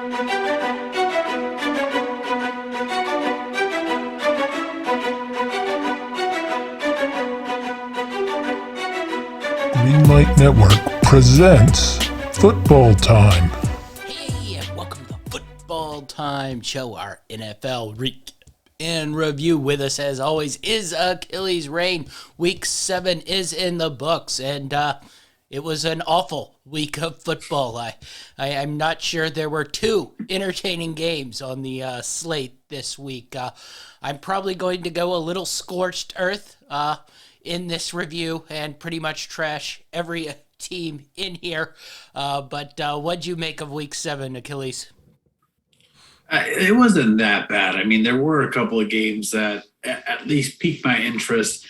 Greenlight Network presents Football Time. Hey, and welcome to Football Time Show, our NFL and review. With us, as always, is Achilles Rain. Week 7 is in the books, and it was an awful week of football. I'm not sure there were two entertaining games on the slate this week. I'm probably going to go a little scorched earth in this review and pretty much trash every team in here. But what'd you make of week 7, Achilles? It wasn't that bad. I mean, there were a couple of games that at least piqued my interest.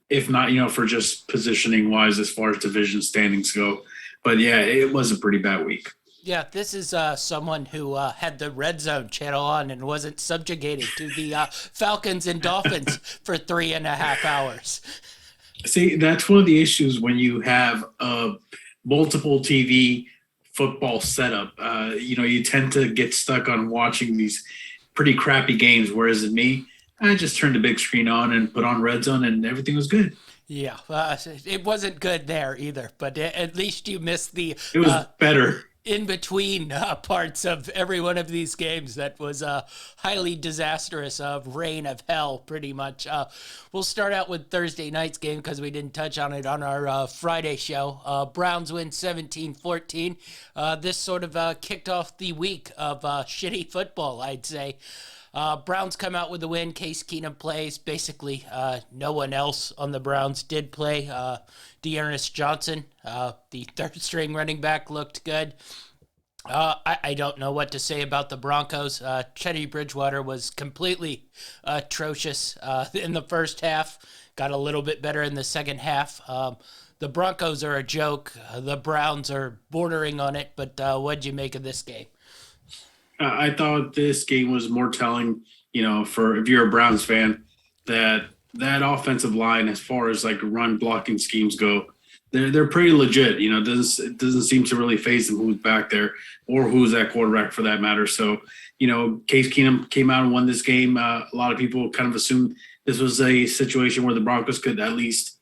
If not, for just positioning wise as far as division standings go. But yeah, it was a pretty bad week. Yeah, this is someone who had the Red Zone channel on and wasn't subjugated to the Falcons and Dolphins for 3.5 hours. See, that's one of the issues when you have a multiple TV football setup. You tend to get stuck on watching these pretty crappy games, whereas in me, I just turned the big screen on and put on Red Zone and everything was good. Yeah, it wasn't good there either, but at least you missed the... It was better. In between parts of every one of these games that was highly disastrous, reign of hell, pretty much. We'll start out with Thursday night's game because we didn't touch on it on our Friday show. Browns win 17-14. This sort of kicked off the week of shitty football, I'd say. Browns come out with the win. Case Keenum plays. Basically, no one else on the Browns did play. Dearness Johnson, the third-string running back, looked good. I don't know what to say about the Broncos. Teddy Bridgewater was completely atrocious in the first half. Got a little bit better in the second half. The Broncos are a joke. The Browns are bordering on it. But what'd you make of this game? I thought this game was more telling, for if you're a Browns fan, that offensive line, as far as like run blocking schemes go, they're pretty legit. It doesn't seem to really faze them who's back there or who's that quarterback for that matter. So, Case Keenum came out and won this game. A lot of people kind of assumed this was a situation where the Broncos could at least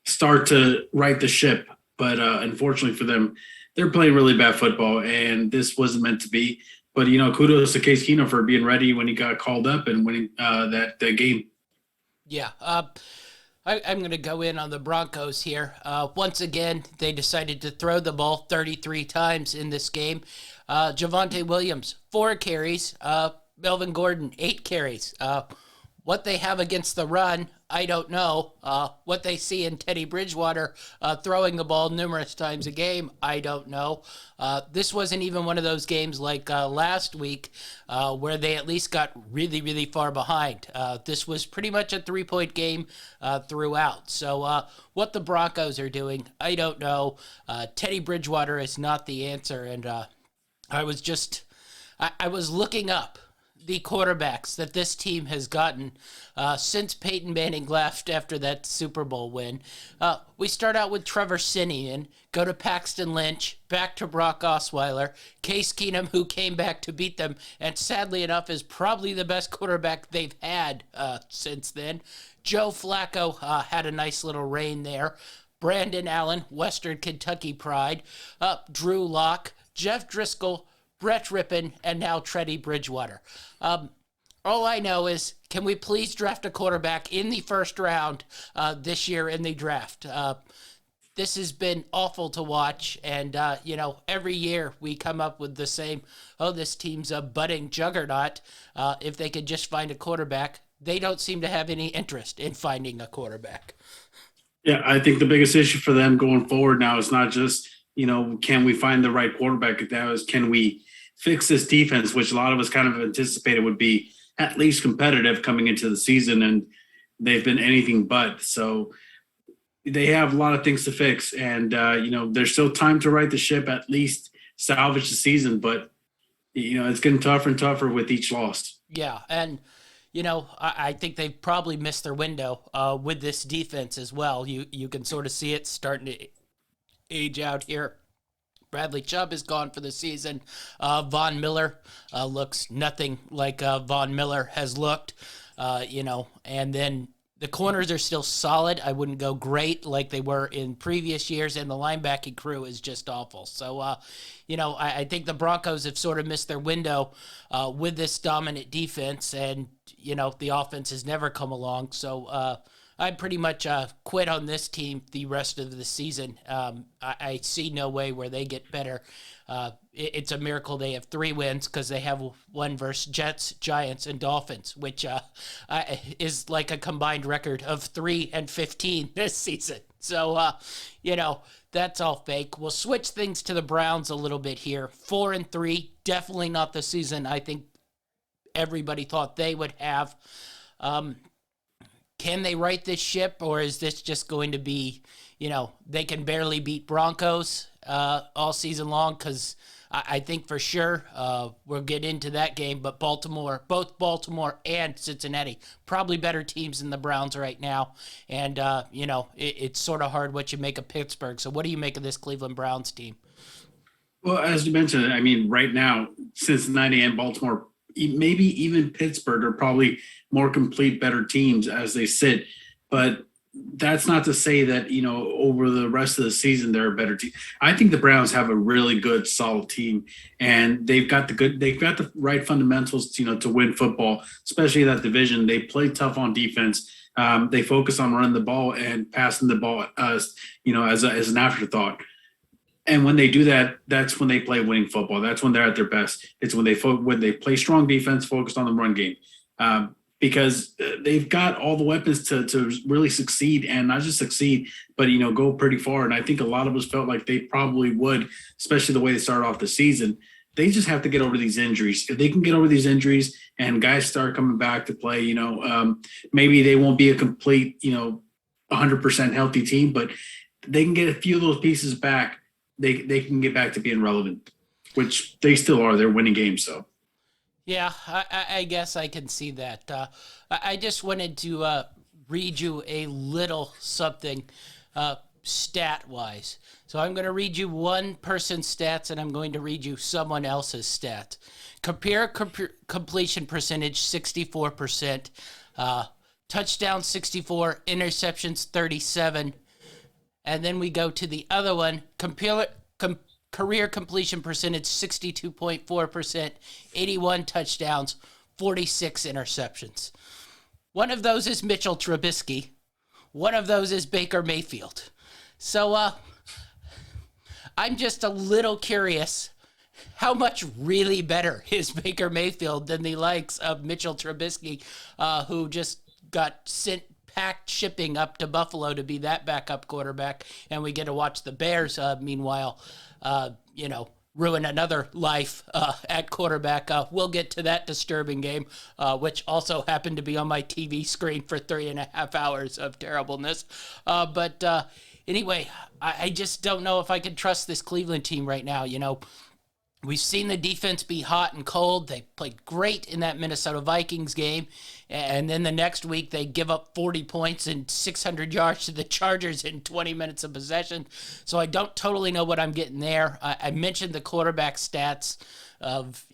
start to right the ship. But unfortunately for them, they're playing really bad football, and this wasn't meant to be. But, kudos to Case Keenum for being ready when he got called up and winning that game. Yeah, I'm going to go in on the Broncos here. Once again, they decided to throw the ball 33 times in this game. Javonte Williams, 4 carries. Melvin Gordon, 8 carries. What they have against the run, I don't know. What they see in Teddy Bridgewater throwing the ball numerous times a game, I don't know. This wasn't even one of those games like last week where they at least got really, really far behind. This was pretty much a 3-point game throughout. So what the Broncos are doing, I don't know. Teddy Bridgewater is not the answer. And I was looking up the quarterbacks that this team has gotten since Peyton Manning left after that Super Bowl win. We start out with Trevor Siemian, go to Paxton Lynch, back to Brock Osweiler, Case Keenum, who came back to beat them, and sadly enough is probably the best quarterback they've had since then. Joe Flacco had a nice little reign there. Brandon Allen, Western Kentucky pride. Drew Lock, Jeff Driscoll, Brett Rippon, and now Teddy Bridgewater. All I know is, can we please draft a quarterback in the first round this year in the draft? This has been awful to watch, and, every year we come up with the same, this team's a budding juggernaut. If they could just find a quarterback, they don't seem to have any interest in finding a quarterback. Yeah, I think the biggest issue for them going forward now is not just, can we find the right quarterback? Now is, can we fix this defense, which a lot of us kind of anticipated would be at least competitive coming into the season, and they've been anything but. So they have a lot of things to fix, and there's still time to right the ship, at least salvage the season. But it's getting tougher and tougher with each loss. Yeah, and I think they've probably missed their window with this defense as well. You can sort of see it starting to age out here. Bradley Chubb is gone for the season. Von Miller looks nothing like Von Miller has looked, and then the corners are still solid. I wouldn't go great like they were in previous years, and the linebacking crew is just awful. So, I think the Broncos have sort of missed their window with this dominant defense, and, the offense has never come along. So, I pretty much quit on this team the rest of the season. I see no way where they get better. It's a miracle they have 3 wins because they have one versus Jets, Giants, and Dolphins, which is like a combined record of 3-15 this season. So, that's all fake. We'll switch things to the Browns a little bit here. 4-3, definitely not the season I think everybody thought they would have. Can they right this ship, or is this just going to be, they can barely beat Broncos all season long? Because I think for sure we'll get into that game, but both Baltimore and Cincinnati, probably better teams than the Browns right now. And, it's sort of hard what you make of Pittsburgh. So what do you make of this Cleveland Browns team? Well, as you mentioned, I mean, right now, Cincinnati and Baltimore, maybe even Pittsburgh are probably more complete, better teams as they sit. But that's not to say that, over the rest of the season, they're a better team. I think the Browns have a really good, solid team, and they've got the right fundamentals, to win football, especially that division. They play tough on defense. They focus on running the ball and passing the ball, as an afterthought. And when they do that, that's when they play winning football. That's when they're at their best. It's when they play strong defense, focused on the run game, because they've got all the weapons to really succeed, and not just succeed, but go pretty far. And I think a lot of us felt like they probably would, especially the way they started off the season. They just have to get over these injuries. If they can get over these injuries and guys start coming back to play, maybe they won't be a complete, 100% healthy team, but they can get a few of those pieces back. They can get back to being relevant, which they still are. They're winning games, so. Yeah, I guess I can see that. I just wanted to read you a little something stat-wise. So I'm going to read you one person's stats, and I'm going to read you someone else's stats. Completion percentage, 64%. Touchdown, 64. Interceptions, 37. And then we go to the other one, career completion percentage, 62.4%, 81 touchdowns, 46 interceptions. One of those is Mitchell Trubisky. One of those is Baker Mayfield. So I'm just a little curious, how much really better is Baker Mayfield than the likes of Mitchell Trubisky, who just got packed shipping up to Buffalo to be that backup quarterback, and we get to watch the Bears, meanwhile, ruin another life at quarterback. We'll get to that disturbing game, which also happened to be on my TV screen for 3.5 hours of terribleness. But anyway, I just don't know if I can trust this Cleveland team right now. We've seen the defense be hot and cold. They played great in that Minnesota Vikings game. And then the next week, they give up 40 points and 600 yards to the Chargers in 20 minutes of possession. So I don't totally know what I'm getting there. I mentioned the quarterback stats of,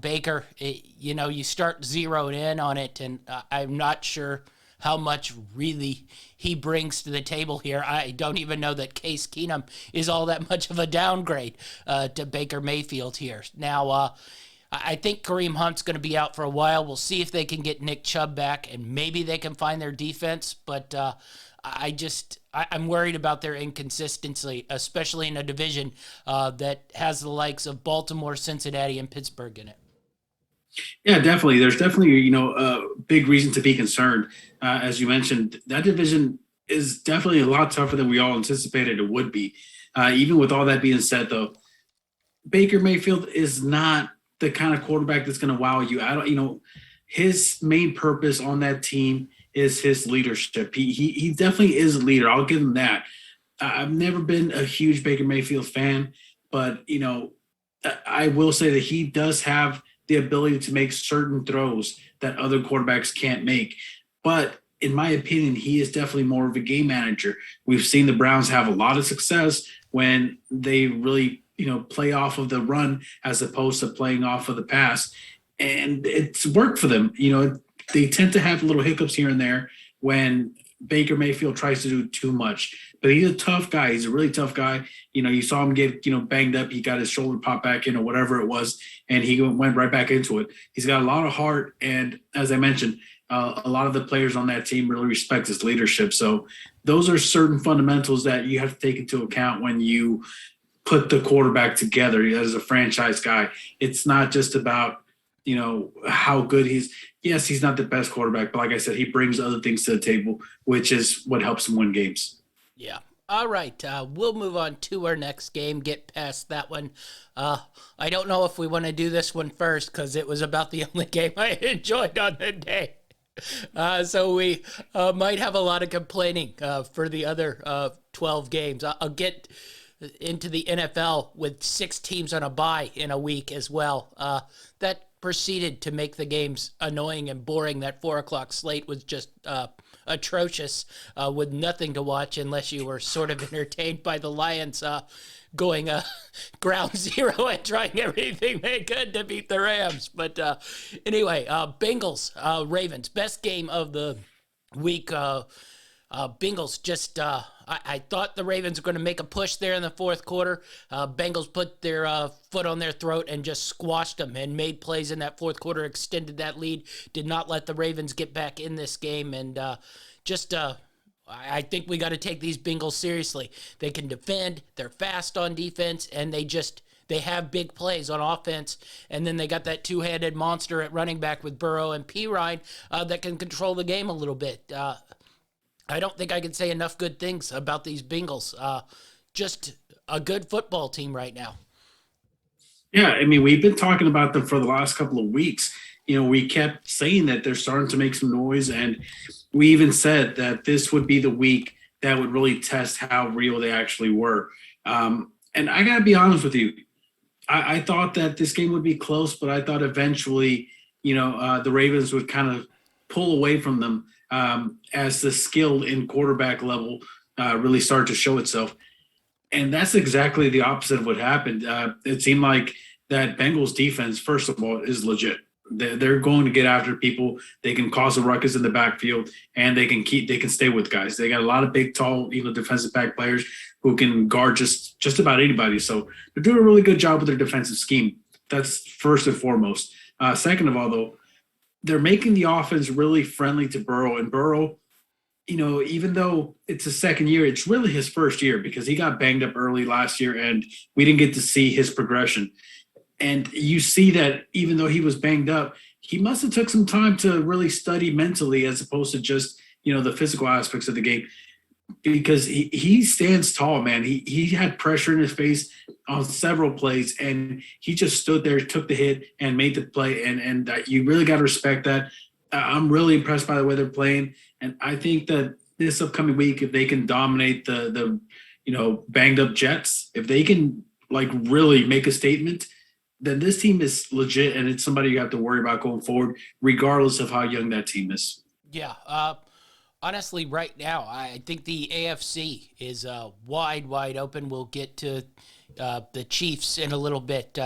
Baker. You start zeroing in on it, and I'm not sure how much really he brings to the table here. I don't even know that Case Keenum is all that much of a downgrade to Baker Mayfield here. Now, I think Kareem Hunt's going to be out for a while. We'll see if they can get Nick Chubb back, and maybe they can find their defense. But I'm worried about their inconsistency, especially in a division that has the likes of Baltimore, Cincinnati, and Pittsburgh in it. Yeah, definitely. There's definitely, a big reason to be concerned. As you mentioned, that division is definitely a lot tougher than we all anticipated it would be. Even with all that being said, though, Baker Mayfield is not the kind of quarterback that's going to wow you. His main purpose on that team is his leadership. He definitely is a leader. I'll give him that. I've never been a huge Baker Mayfield fan, but, I will say that he does have the ability to make certain throws that other quarterbacks can't make. But in my opinion, he is definitely more of a game manager. We've seen the Browns have a lot of success when they really play off of the run as opposed to playing off of the pass. And it's worked for them. They tend to have little hiccups here and there when Baker Mayfield tries to do too much. But he's a tough guy. He's a really tough guy. You saw him get, banged up. He got his shoulder popped back in or whatever it was, and he went right back into it. He's got a lot of heart. And as I mentioned, a lot of the players on that team really respect his leadership. So those are certain fundamentals that you have to take into account when you put the quarterback together as a franchise guy. It's not just about, how good yes, he's not the best quarterback, but like I said, he brings other things to the table, which is what helps him win games. Yeah. All right. We'll move on to our next game, get past that one. I don't know if we want to do this one first because it was about the only game I enjoyed on the day. So we might have a lot of complaining for the other 12 games. I'll get into the NFL with 6 teams on a bye in a week as well. That proceeded to make the games annoying and boring. That 4:00 slate was just atrocious with nothing to watch unless you were sort of entertained by the Lions going ground zero and trying everything they could to beat the Rams. But anyway, Bengals, Ravens, best game of the week. Bengals just, I thought the Ravens were going to make a push there in the fourth quarter. Bengals put their foot on their throat and just squashed them and made plays in that fourth quarter, extended that lead, did not let the Ravens get back in this game. And I think we got to take these Bengals seriously. They can defend, they're fast on defense, and they have big plays on offense. And then they got that two-handed monster at running back with Burrow and Pirine that can control the game a little bit. I don't think I can say enough good things about these Bengals. Just a good football team right now. Yeah, I mean, we've been talking about them for the last couple of weeks. We kept saying that they're starting to make some noise, and we even said that this would be the week that would really test how real they actually were. And I got to be honest with you. I thought that this game would be close, but I thought eventually, the Ravens would kind of pull away from them as the skill in quarterback level really started to show itself. And that's exactly the opposite of what happened. It seemed like that Bengals defense, first of all, is legit. They're going to get after people. They can cause a ruckus in the backfield, and they can stay with guys. They got a lot of big, tall, defensive back players who can guard just about anybody. So they're doing a really good job with their defensive scheme. That's first and foremost. Second of all, though, they're making the offense really friendly to Burrow. And Burrow, even though it's his second year, it's really his first year because he got banged up early last year and we didn't get to see his progression. And you see that even though he was banged up, he must have took some time to really study mentally as opposed to just, the physical aspects of the game. Because he stands tall, man. He had pressure in his face on several plays, and he just stood there, took the hit, and made the play. And you really got to respect that. I'm really impressed by the way they're playing, and I think that this upcoming week, if they can dominate the banged up Jets, if they can really make a statement, then this team is legit, and it's somebody you have to worry about going forward, regardless of how young that team is. Yeah. Honestly, right now, I think the AFC is wide open. We'll get to the Chiefs in a little bit.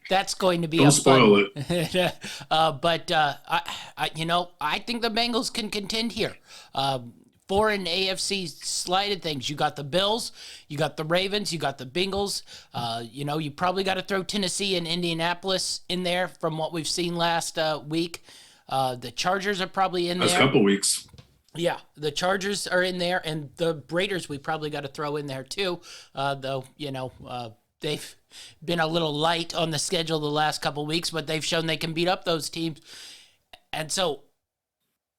That's going to be Don't spoil it. But I think the Bengals can contend here. Foreign AFC slided things. You got the Bills, you got the Ravens, you got the Bengals. You probably got to throw Tennessee and Indianapolis in there from what we've seen last week. The Chargers are probably in there. Last couple weeks. Yeah, the Chargers are in there, and the Raiders we probably got to throw in there too. Though they've been a little light on the schedule the last couple weeks, but they've shown they can beat up those teams. And so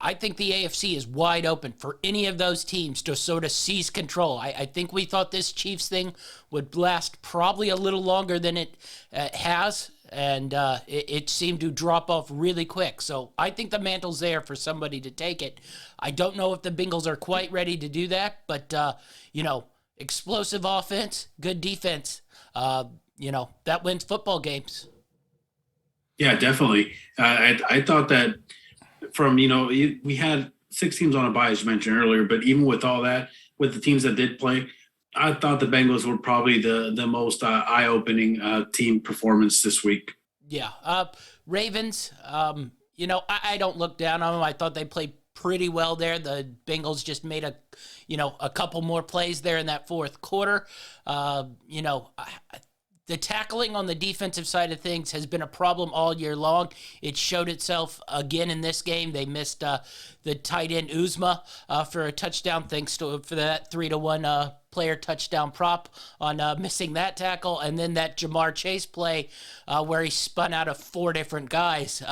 I think the AFC is wide open for any of those teams to sort of seize control. I think we thought this Chiefs thing would last probably a little longer than it has. And it seemed to drop off really quick. So I think the mantle's there for somebody to take it. I don't know if the Bengals are quite ready to do that, but, explosive offense, good defense, that wins football games. Yeah, definitely. I thought that we had 6 teams on a bye, as you mentioned earlier, but even with all that, with the teams that did play, I thought the Bengals were probably the most eye-opening team performance this week. Yeah. Ravens, I don't look down on them. I thought they played pretty well there. The Bengals just made a couple more plays there in that fourth quarter. The tackling on the defensive side of things has been a problem all year long. It showed itself again in this game. They missed the tight end Uzma for a touchdown, thanks for that 3-1 player touchdown prop on missing that tackle, and then that Jamar Chase play where he spun out of 4 different guys.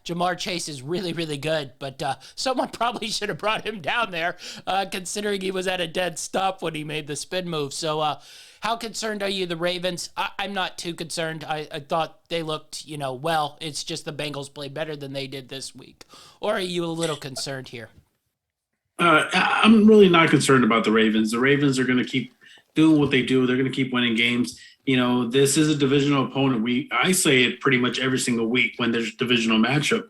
Jamar Chase is really, really good, but someone probably should have brought him down there, considering he was at a dead stop when he made the spin move. So how concerned are you, the Ravens? I'm not too concerned. I thought they looked, well. It's just the Bengals played better than they did this week. Or are you a little concerned here? I'm really not concerned about the Ravens. The Ravens are going to keep doing what they do. They're going to keep winning games. This is a divisional opponent. I say it pretty much every single week when there's a divisional matchup.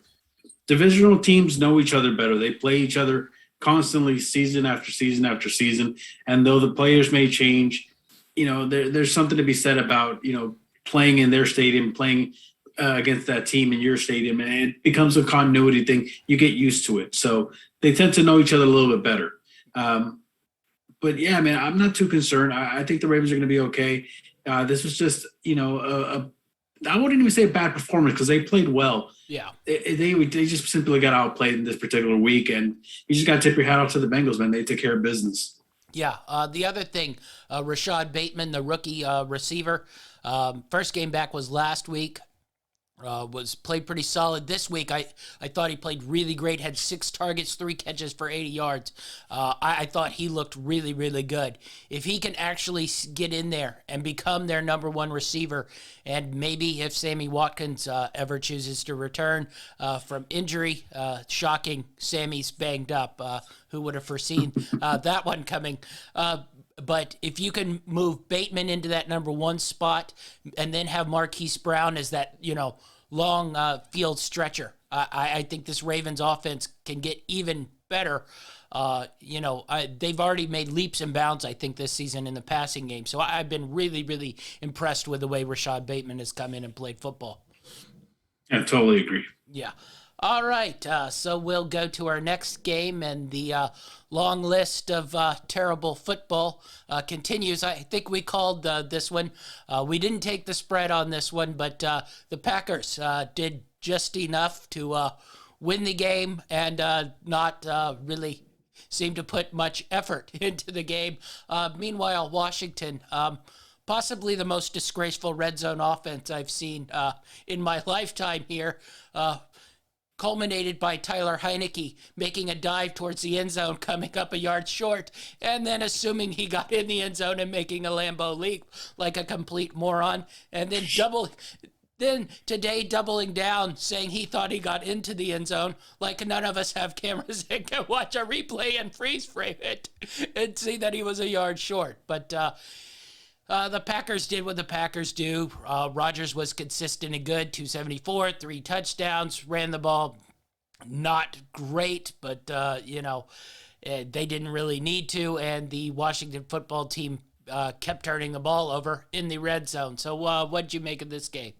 Divisional teams know each other better. They play each other constantly, season after season after season. And though the players may change, there's something to be said about, playing in their stadium, playing against that team in your stadium, and it becomes a continuity thing. You get used to it. So they tend to know each other a little bit better. But yeah, man, I'm not too concerned. I think the Ravens are going to be okay. This was just, I wouldn't even say a bad performance because they played well. Yeah. They just simply got outplayed in this particular week, and you just got to tip your hat off to the Bengals, man. They took care of business. Yeah. The other thing, Rashad Bateman, the rookie receiver, first game back was last week. Was played pretty solid this week. I thought he played really great. Had 6 targets, 3 catches for 80 yards. I thought he looked really, really good. If he can actually get in there and become their number 1 receiver, and maybe if Sammy Watkins ever chooses to return from injury, shocking, Sammy's banged up. Who would have foreseen that one coming? But if you can move Bateman into that number 1 spot and then have Marquise Brown as that, long field stretcher, I think this Ravens offense can get even better. They've already made leaps and bounds, I think, this season in the passing game. So I've been really, really impressed with the way Rashad Bateman has come in and played football. I totally agree. Yeah. All right, so we'll go to our next game, and the long list of terrible football continues. I think we called this one. We didn't take the spread on this one, but the Packers did just enough to win the game and not really seem to put much effort into the game. Meanwhile, Washington, possibly the most disgraceful red zone offense I've seen in my lifetime here, culminated by Tyler Heineke making a dive towards the end zone, coming up a yard short, and then assuming he got in the end zone and making a Lambeau leap like a complete moron, and then today doubling down, saying he thought he got into the end zone, like none of us have cameras that can watch a replay and freeze frame it and see that he was a yard short. But the Packers did what the Packers do. Rodgers was consistent and good, 274, 3 touchdowns, ran the ball not great, but, they didn't really need to, and the Washington football team kept turning the ball over in the red zone. So what did you make of this game?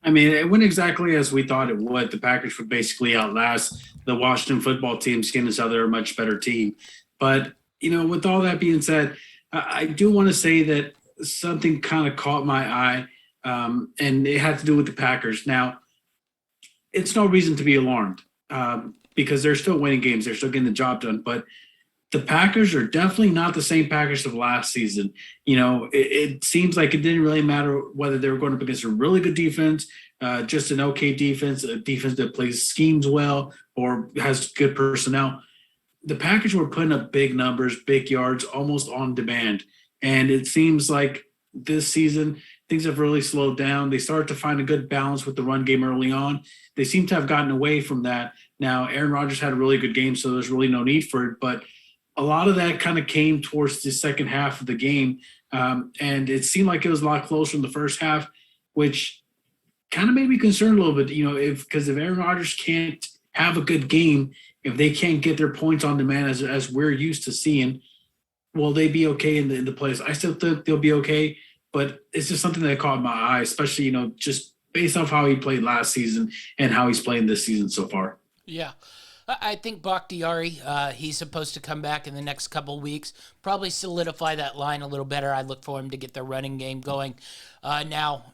I mean, it went exactly as we thought it would. The Packers would basically outlast the Washington football team, skin each other a much better team. But, with all that being said, I do want to say that something kind of caught my eye, and it had to do with the Packers. Now, it's no reason to be alarmed because they're still winning games. They're still getting the job done. But the Packers are definitely not the same Packers of last season. It seems like it didn't really matter whether they were going up against a really good defense, just an okay defense, a defense that plays schemes well or has good personnel. The Packers were putting up big numbers, big yards, almost on demand. And it seems like this season, things have really slowed down. They started to find a good balance with the run game early on. They seem to have gotten away from that. Now, Aaron Rodgers had a really good game, so there's really no need for it. But a lot of that kind of came towards the second half of the game. And it seemed like it was a lot closer in the first half, which kind of made me concerned a little bit, because if Aaron Rodgers can't have a good game, if they can't get their points on demand as we're used to seeing, will they be okay in the playoffs? I still think they'll be okay, but it's just something that caught my eye, especially just based off how he played last season and how he's playing this season so far. Yeah. I think Bakhtiari, he's supposed to come back in the next couple weeks, probably solidify that line a little better. I look for him to get the running game going. Now,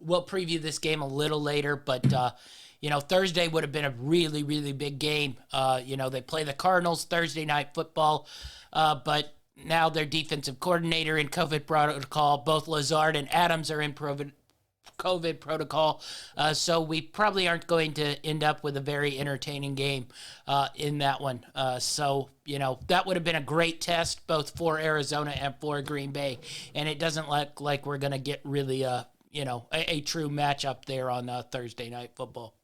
we'll preview this game a little later, but, Thursday would have been a really, really big game. They play the Cardinals Thursday night football, but now their defensive coordinator in COVID protocol, both Lazard and Adams are in COVID protocol, so we probably aren't going to end up with a very entertaining game in that one. That would have been a great test both for Arizona and for Green Bay, and it doesn't look like we're going to get really a true matchup there on Thursday night football.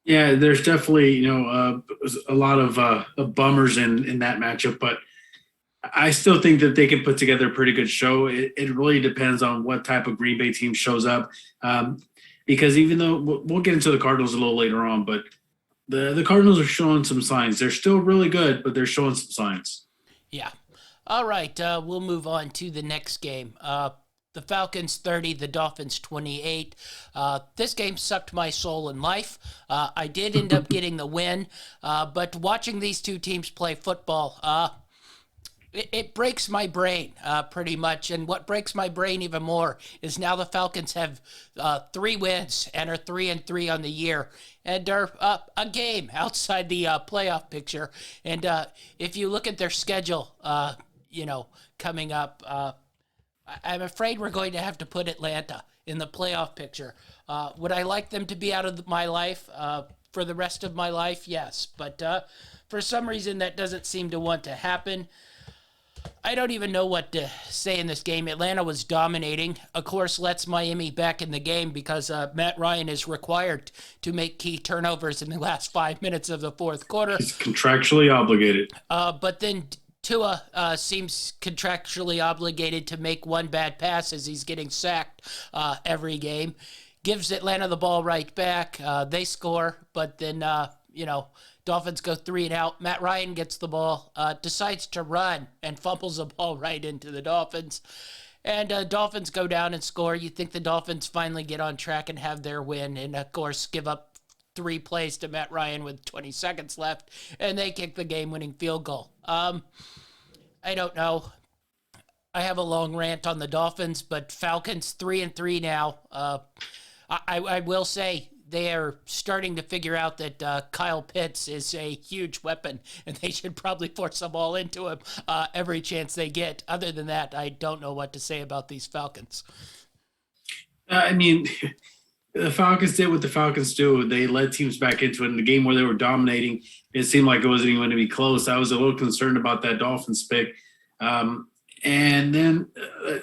Yeah, there's definitely a lot of bummers in that matchup, but I still think that they can put together a pretty good show. It really depends on what type of Green Bay team shows up, because even though we'll get into the Cardinals a little later on, but the Cardinals are showing some signs. They're still really good, but they're showing some signs. Yeah. All right, we'll move on to the next game. The Falcons 30, the Dolphins 28. This game sucked my soul and life. I did end up getting the win, but watching these two teams play football, it breaks my brain pretty much. And what breaks my brain even more is now the Falcons have 3 wins and are 3-3 on the year and are a game outside the playoff picture. And if you look at their schedule, coming up, I'm afraid we're going to have to put Atlanta in the playoff picture. Would I like them to be out of my life for the rest of my life? Yes. But for some reason, that doesn't seem to want to happen. I don't even know what to say in this game. Atlanta was dominating. Of course, lets Miami back in the game because Matt Ryan is required to make key turnovers in the last 5 minutes of the fourth quarter. He's contractually obligated. But then Tua seems contractually obligated to make one bad pass as he's getting sacked every game. Gives Atlanta the ball right back. They score, but then, Dolphins go 3 and out. Matt Ryan gets the ball, decides to run, and fumbles the ball right into the Dolphins. And Dolphins go down and score. You think the Dolphins finally get on track and have their win, and of course give up 3 plays to Matt Ryan with 20 seconds left, and they kick the game-winning field goal. I don't know. I have a long rant on the Dolphins, but Falcons 3-3 now. I will say they are starting to figure out that Kyle Pitts is a huge weapon, and they should probably force the ball into him every chance they get. Other than that, I don't know what to say about these Falcons. The Falcons did what the Falcons do. They led teams back into it. In the game where they were dominating, it seemed like it wasn't even going to be close. I was a little concerned about that Dolphins pick. And then,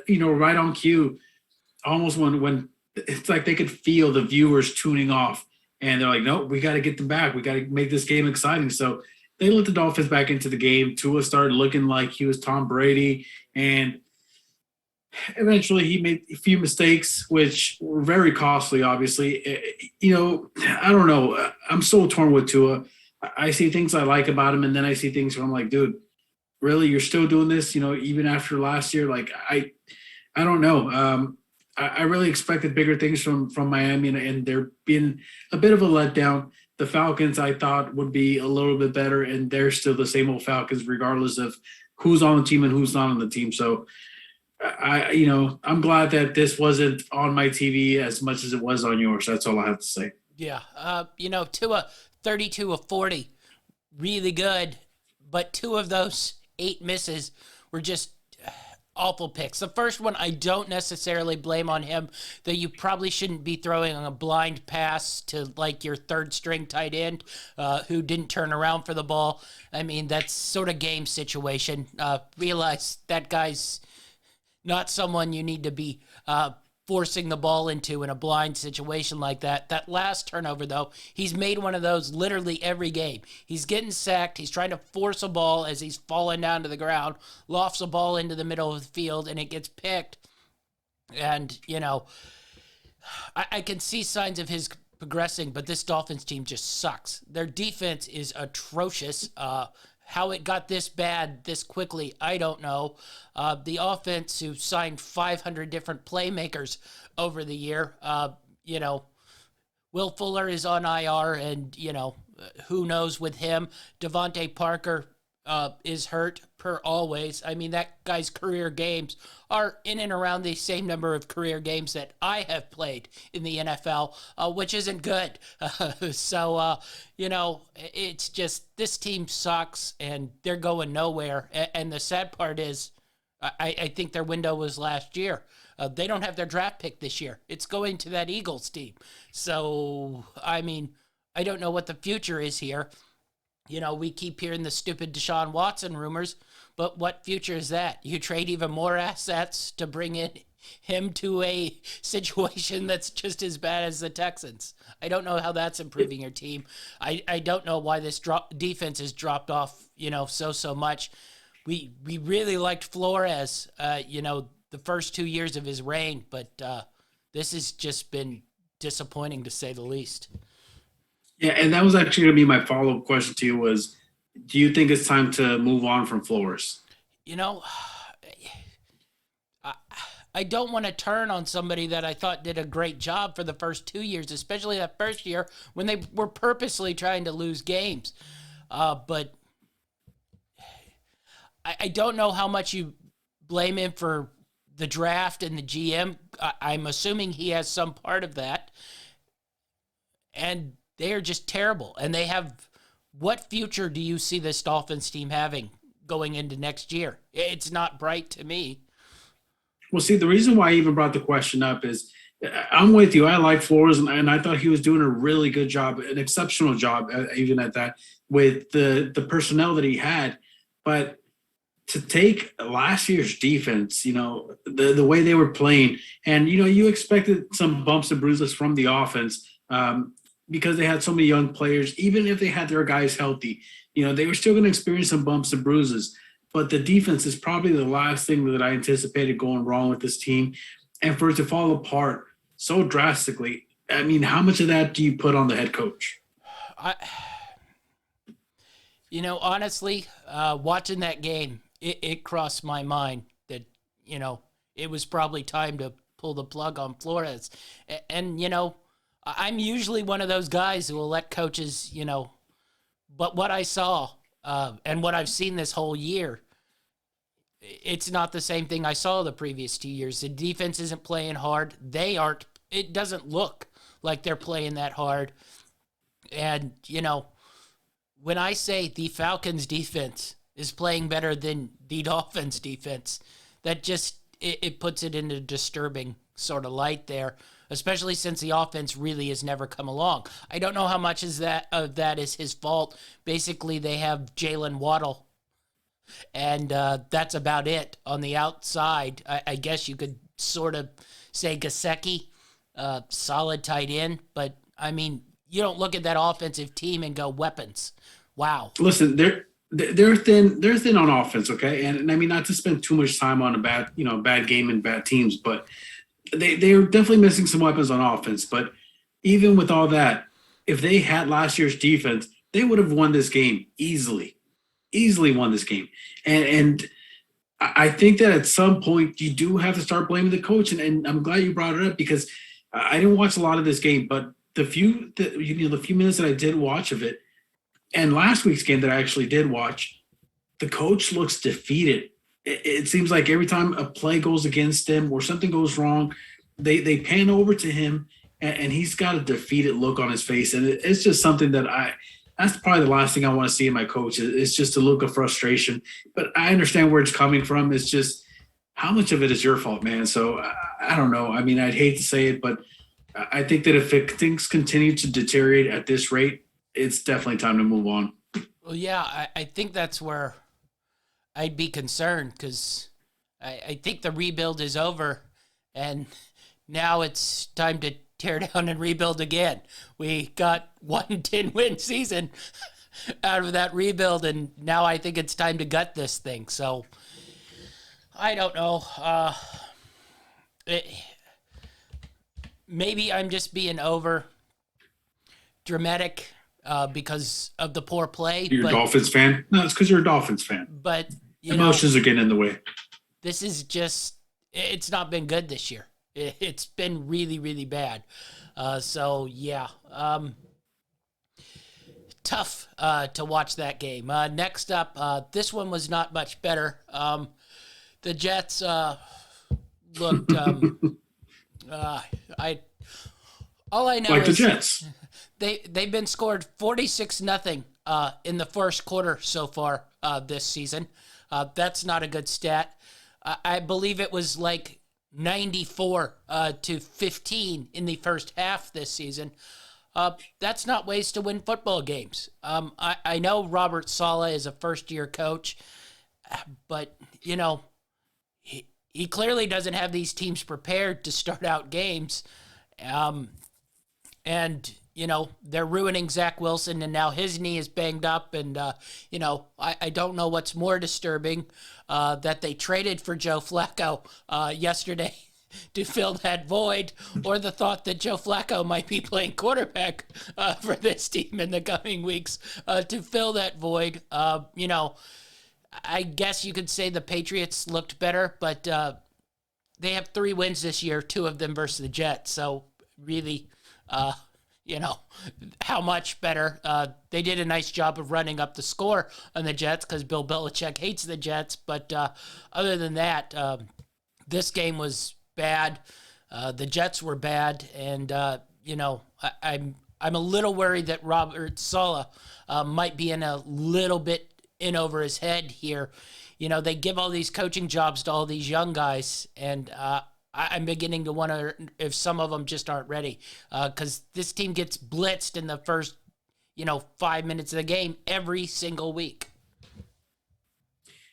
right on cue, almost when it's like they could feel the viewers tuning off. And they're like, no, we got to get them back. We got to make this game exciting. So they let the Dolphins back into the game. Tua started looking like he was Tom Brady. And eventually he made a few mistakes, which were very costly, obviously. I don't know. I'm so torn with Tua. I see things I like about him, and then I see things where I'm like, dude, really? You're still doing this, even after last year? Like, I don't know. I really expected bigger things from Miami, and they're being a bit of a letdown. The Falcons, I thought, would be a little bit better, and they're still the same old Falcons, regardless of who's on the team and who's not on the team. So, I'm glad that this wasn't on my TV as much as it was on yours. That's all I have to say. Yeah. Tua, 32 of 40, really good, but 2 of those 8 misses were just awful picks. The first one I don't necessarily blame on him, though you probably shouldn't be throwing a blind pass to like your third string tight end who didn't turn around for the ball. I mean, that's sort of game situation. Realize that guy's not someone you need to be forcing the ball into in a blind situation like that. That last turnover, though, he's made one of those literally every game. He's getting sacked. He's trying to force a ball as he's falling down to the ground, lofts a ball into the middle of the field, and it gets picked. And, I can see signs of his progressing, but this Dolphins team just sucks. Their defense is atrocious. how it got this bad this quickly, I don't know. The offense, who signed 500 different playmakers over the year, Will Fuller is on IR, and, who knows with him. Devontae Parker is hurt, per always. I mean, that guy's career games are in and around the same number of career games that I have played in the NFL, which isn't good. It's just this team sucks, and they're going nowhere. And the sad part is, I think their window was last year. They don't have their draft pick this year. It's going to that Eagles team. So, I mean, I don't know what the future is here. We keep hearing the stupid Deshaun Watson rumors, but what future is that? You trade even more assets to bring in him to a situation that's just as bad as the Texans. I don't know how that's improving your team. I don't know why this defense has dropped off, so much. We really liked Flores, the first 2 years of his reign, but this has just been disappointing, to say the least. Yeah, and that was actually going to be my follow-up question to you was, do you think it's time to move on from Flores? I don't want to turn on somebody that I thought did a great job for the first 2 years, especially that first year when they were purposely trying to lose games. But I don't know how much you blame him for the draft and the GM. I'm assuming he has some part of that. And they are just terrible. And they have, what future do you see this Dolphins team having going into next year? It's not bright to me. Well, see, the reason why I even brought the question up is I'm with you. I like Flores, and I thought he was doing a really good job, an exceptional job, even at that, with the personnel that he had. But to take last year's defense, the way they were playing, and, you expected some bumps and bruises from the offense, because they had so many young players. Even if they had their guys healthy, they were still going to experience some bumps and bruises. But the defense is probably the last thing that I anticipated going wrong with this team. And for it to fall apart so drastically, I mean, how much of that do you put on the head coach? Honestly, watching that game, it crossed my mind that, it was probably time to pull the plug on Flores. And, I'm usually one of those guys who will let coaches, but what I saw and what I've seen this whole year, it's not the same thing I saw the previous 2 years. The defense isn't playing hard. They aren't. It doesn't look like they're playing that hard. And, when I say the Falcons defense is playing better than the Dolphins defense, that just, it puts it in a disturbing sort of light there, especially since the offense really has never come along. I don't know how much of that is his fault. Basically, they have Jalen Waddle, and that's about it. On the outside, I guess you could sort of say Gesicki, solid tight end, but, I mean, you don't look at that offensive team and go, weapons. Wow. Listen, they're thin on offense, okay? And I mean, not to spend too much time on a bad game and bad teams, but they're definitely missing some weapons on offense. But even with all that, if they had last year's defense, they would have won this game easily won this game. And I think that at some point you do have to start blaming the coach. And I'm glad you brought it up, because I didn't watch a lot of this game, but the few minutes that I did watch of it, and last week's game that I actually did watch, the coach looks defeated. It seems like every time a play goes against him or something goes wrong, they pan over to him, and he's got a defeated look on his face. And it's just something that that's probably the last thing I want to see in my coach. It's just a look of frustration. But I understand where it's coming from. It's just, how much of it is your fault, man? So I don't know. I mean, I'd hate to say it, but I think that if things continue to deteriorate at this rate, it's definitely time to move on. Well, yeah, I think that's where I'd be concerned, because I think the rebuild is over, and now it's time to tear down and rebuild again. We got 1 10-win season out of that rebuild, and now I think it's time to gut this thing. So I don't know. Maybe I'm just being over dramatic because of the poor play. You're a But Dolphins fan? No, it's because you're a Dolphins fan. Emotions are getting in the way. This is just, it's not been good this year. It's been really, really bad. So, yeah. Tough to watch that game. Next up, this one was not much better. The Jets looked. All I know like the is Jets. they've been scored 46-0 in the first quarter so far this season. That's not a good stat. I believe it was like 94-15 in the first half this season. That's not ways to win football games. I know Robert Saleh is a first-year coach, but, he clearly doesn't have these teams prepared to start out games. And, they're ruining Zach Wilson, and now his knee is banged up. And, I don't know what's more disturbing, that they traded for Joe Flacco yesterday to fill that void, or the thought that Joe Flacco might be playing quarterback for this team in the coming weeks to fill that void. I guess you could say the Patriots looked better, but they have 3 wins this year, 2 of them versus the Jets. So really, how much better? They did a nice job of running up the score on the Jets because Bill Belichick hates the Jets. But other than that, this game was bad. The Jets were bad, and I'm a little worried that Robert Saleh might be in a little bit in over his head here. They give all these coaching jobs to all these young guys, and I'm beginning to wonder if some of them just aren't ready, because this team gets blitzed in the first 5 minutes of the game every single week.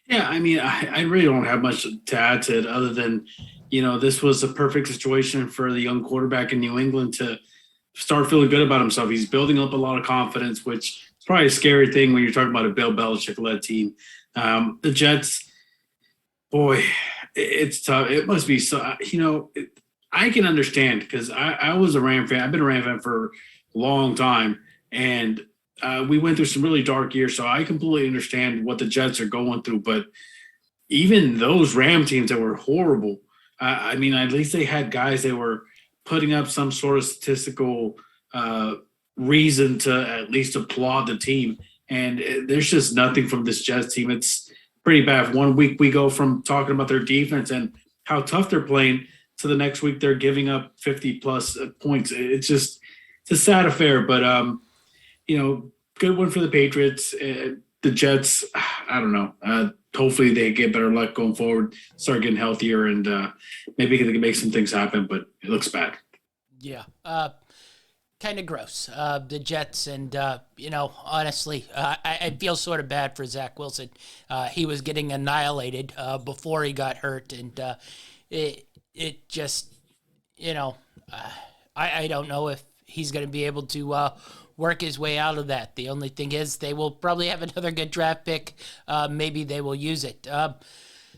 Yeah, I mean, I really don't have much to add to it other than, this was a perfect situation for the young quarterback in New England to start feeling good about himself. He's building up a lot of confidence, which is probably a scary thing when you're talking about a Bill Belichick-led team. The Jets, boy, it's tough. It must be so, I can understand because I was a Ram fan. I've been a Ram fan for a long time, and we went through some really dark years, so I completely understand what the Jets are going through. But even those Ram teams that were horrible, at least they had guys that were putting up some sort of statistical reason to at least applaud the team. And there's just nothing from this Jets team. It's pretty bad. One week we go from talking about their defense and how tough they're playing to the next week they're giving up 50-plus points. It's a sad affair. But, good one for the Patriots. The Jets, I don't know. Hopefully they get better luck going forward, start getting healthier, and maybe they can make some things happen, but it looks bad. Yeah. Kind of gross. The Jets, and, honestly, I feel sort of bad for Zach Wilson. He was getting annihilated before he got hurt, and it just, I don't know if he's going to be able to work his way out of that. The only thing is they will probably have another good draft pick. Maybe they will use it.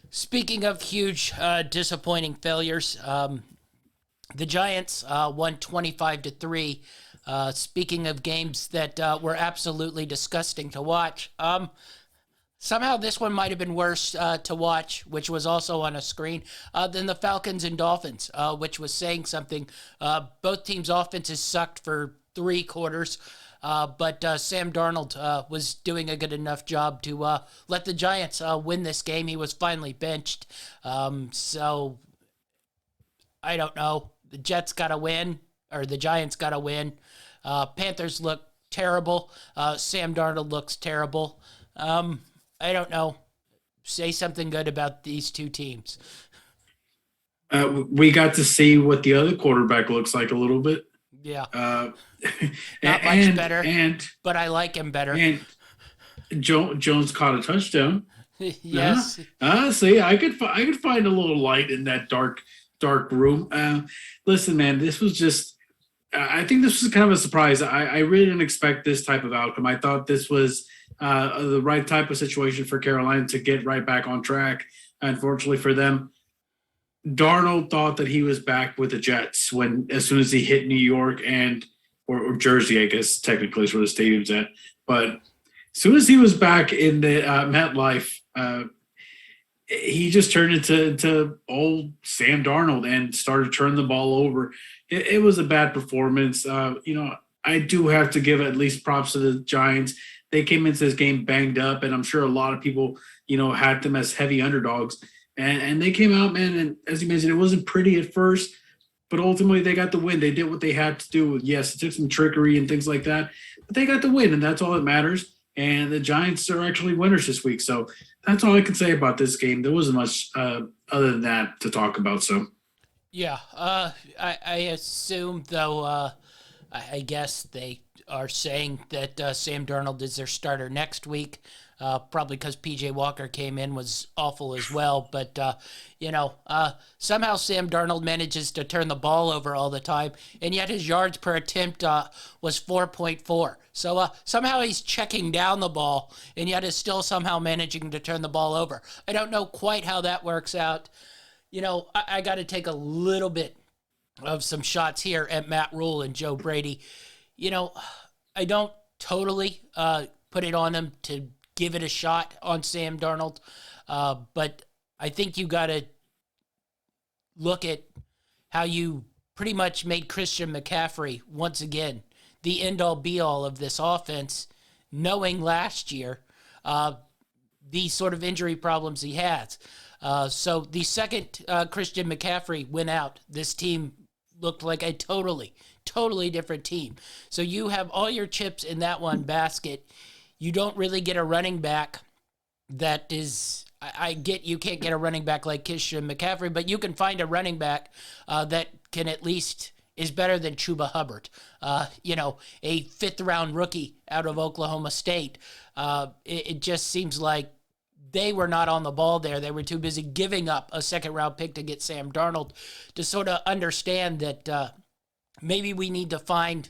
Speaking of huge disappointing failures, the Giants won 25-3. Speaking of games that were absolutely disgusting to watch, somehow this one might have been worse to watch, which was also on a screen, than the Falcons and Dolphins, which was saying something. Both teams' offenses sucked for 3 quarters, but Sam Darnold was doing a good enough job to let the Giants win this game. He was finally benched. So I don't know. The Jets got to win, or the Giants got to win. Panthers look terrible. Sam Darnold looks terrible. I don't know. Say something good about these two teams. We got to see what the other quarterback looks like a little bit. Yeah. Not much better, but I like him better. And Jones caught a touchdown. Yes. See, I could find a little light in that dark room. Listen, man, this was just. I think this was kind of a surprise. I really didn't expect this type of outcome. I thought this was the right type of situation for Carolina to get right back on track. Unfortunately for them, Darnold thought that he was back with the Jets as soon as he hit New York, and or Jersey, I guess technically is where the stadium's at. But as soon as he was back in the MetLife, he just turned into old Sam Darnold and started turning the ball over. It was a bad performance. I do have to give at least props to the Giants. They came into this game banged up, and I'm sure a lot of people, had them as heavy underdogs. And they came out, man, and as you mentioned, it wasn't pretty at first, but ultimately they got the win. They did what they had to do. Yes, it took some trickery and things like that, but they got the win, and that's all that matters. And the Giants are actually winners this week. So that's all I can say about this game. There wasn't much other than that to talk about. So, yeah, I assume, though, I guess they are saying that Sam Darnold is their starter next week. Probably because P.J. Walker came in, was awful as well. But, somehow Sam Darnold manages to turn the ball over all the time, and yet his yards per attempt was 4.4. So somehow he's checking down the ball, and yet is still somehow managing to turn the ball over. I don't know quite how that works out. I got to take a little bit of some shots here at Matt Rule and Joe Brady. I don't totally put it on them to give it a shot on Sam Darnold, but I think you got to look at how you pretty much made Christian McCaffrey, once again, the end-all, be-all of this offense, knowing last year the sort of injury problems he has. So the second Christian McCaffrey went out, this team looked like a totally different team. So you have all your chips in that one basket. You don't really get a running back that is, I get you can't get a running back like Christian McCaffrey, but you can find a running back that can at least is better than Chuba Hubbard, a fifth-round rookie out of Oklahoma State. It just seems like they were not on the ball there. They were too busy giving up a second-round pick to get Sam Darnold to sort of understand that maybe we need to find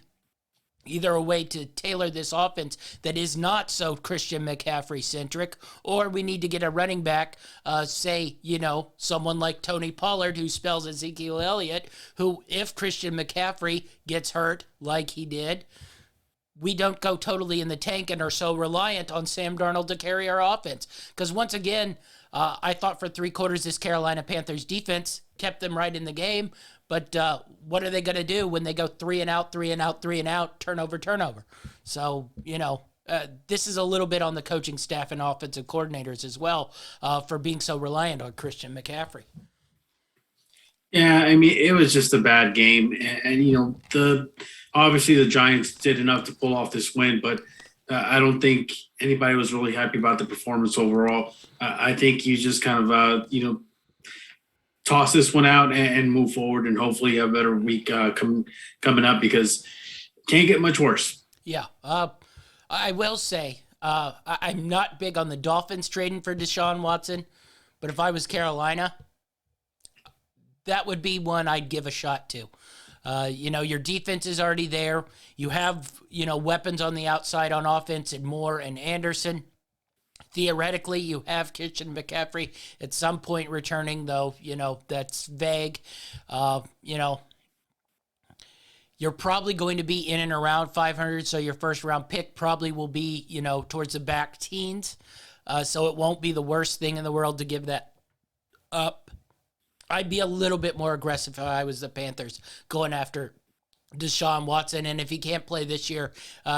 either a way to tailor this offense that is not so Christian McCaffrey-centric, or we need to get a running back, someone like Tony Pollard, who spells Ezekiel Elliott, who, if Christian McCaffrey gets hurt like he did, we don't go totally in the tank and are so reliant on Sam Darnold to carry our offense. Because once again, I thought for 3 quarters this Carolina Panthers defense kept them right in the game. But what are they going to do when they go 3 and out, turnover? So, this is a little bit on the coaching staff and offensive coordinators as well for being so reliant on Christian McCaffrey. Yeah, I mean, it was just a bad game. And obviously the Giants did enough to pull off this win, but I don't think anybody was really happy about the performance overall. I think you just kind of, toss this one out and move forward, and hopefully have a better week coming up, because can't get much worse. Yeah. I will say I'm not big on the Dolphins trading for Deshaun Watson, but if I was Carolina, that would be one I'd give a shot to. Your defense is already there. You have, weapons on the outside on offense in Moore and Anderson. Theoretically, you have Christian McCaffrey at some point returning, though, that's vague. You're probably going to be in and around 500, so your first-round pick probably will be, towards the back teens. So it won't be the worst thing in the world to give that up. I'd be a little bit more aggressive if I was the Panthers going after Deshaun Watson, and if he can't play this year,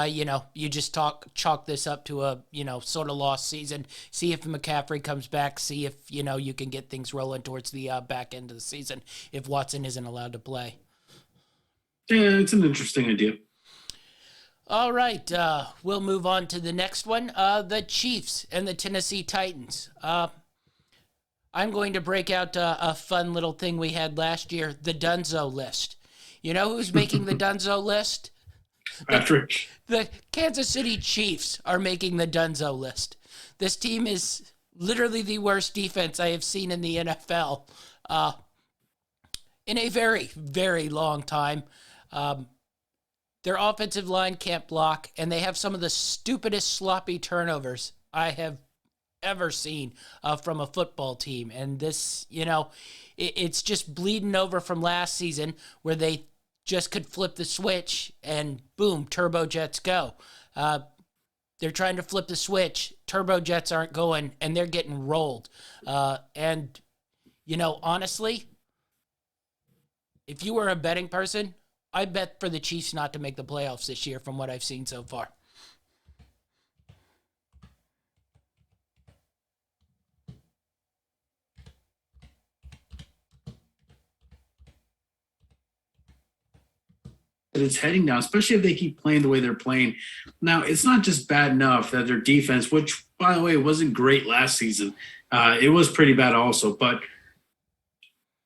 you just chalk this up to a, sort of lost season. See if McCaffrey comes back. See if, you can get things rolling towards the back end of the season if Watson isn't allowed to play. Yeah, it's an interesting idea. All right, we'll move on to the next one, the Chiefs and the Tennessee Titans. I'm going to break out a fun little thing we had last year, the Dunzo list. You know who's making the Dunzo list? Patrick. The Kansas City Chiefs are making the Dunzo list. This team is literally the worst defense I have seen in the NFL in a very, very long time. Their offensive line can't block, and they have some of the stupidest sloppy turnovers I have ever seen from a football team. And this, it's just bleeding over from last season where they just could flip the switch and boom, turbojets go. They're trying to flip the switch. Turbojets aren't going, and they're getting rolled. And, honestly, if you were a betting person, I bet for the Chiefs not to make the playoffs this year from what I've seen so far. That it's heading down, especially if they keep playing the way they're playing. Now, it's not just bad enough that their defense, which, by the way, wasn't great last season, it was pretty bad also, but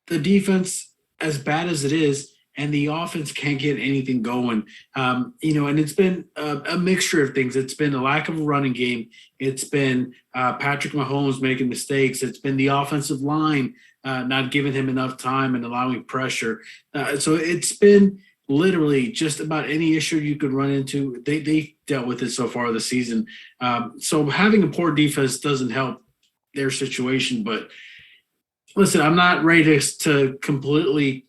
the defense, as bad as it is, and the offense can't get anything going. And it's been a mixture of things. It's been a lack of a running game. It's been Patrick Mahomes making mistakes. It's been the offensive line not giving him enough time and allowing pressure. So it's been literally just about any issue you could run into. They dealt with it so far this season. So having a poor defense doesn't help their situation. But listen, I'm not ready to completely,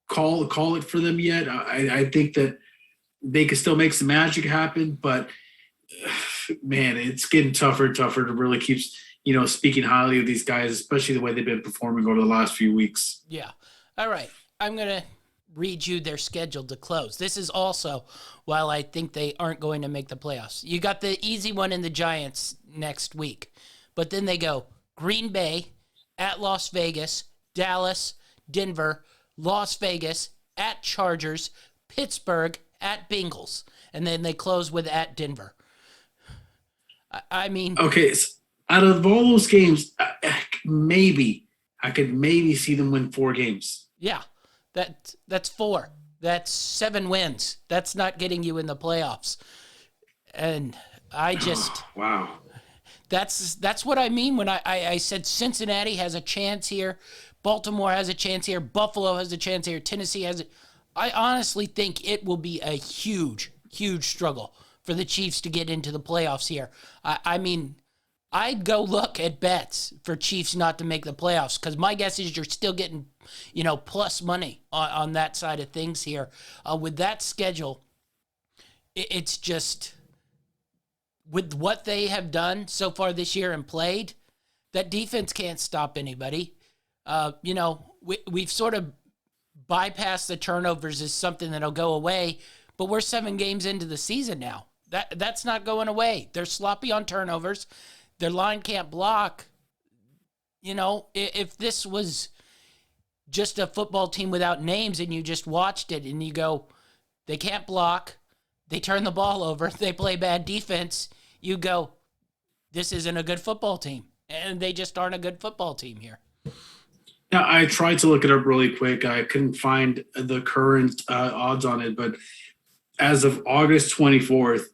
call it for them yet. I think that they could still make some magic happen, but man, it's getting tougher and tougher to really keep, speaking highly of these guys, especially the way they've been performing over the last few weeks. Yeah. All right. I'm going to read you their schedule to close. This is also while I think they aren't going to make the playoffs. You got the easy one in the Giants next week, but then they go Green Bay, at Las Vegas, Dallas, Denver, Las Vegas, at Chargers, Pittsburgh, at Bengals, and then they close with at Denver. I mean... Okay, so out of all those games, I could maybe see them win 4 games. Yeah, that's 4. That's 7 wins. That's not getting you in the playoffs. And I just... Wow. That's what I mean when I said Cincinnati has a chance here, Baltimore has a chance here, Buffalo has a chance here, Tennessee has it. I honestly think it will be a huge, huge struggle for the Chiefs to get into the playoffs here. I mean, I'd go look at bets for Chiefs not to make the playoffs because my guess is you're still getting, plus money on that side of things here. With that schedule, it's just... With what they have done so far this year and played, that defense can't stop anybody. We've sort of bypassed the turnovers as something that'll go away, but we're 7 games into the season now. That's not going away. They're sloppy on turnovers. Their line can't block. If this was just a football team without names and you just watched it and you go, they can't block, they turn the ball over, they play bad defense, you go, this isn't a good football team. And they just aren't a good football team here. Now, I tried to look it up really quick. I couldn't find the current odds on it, but as of August 24th,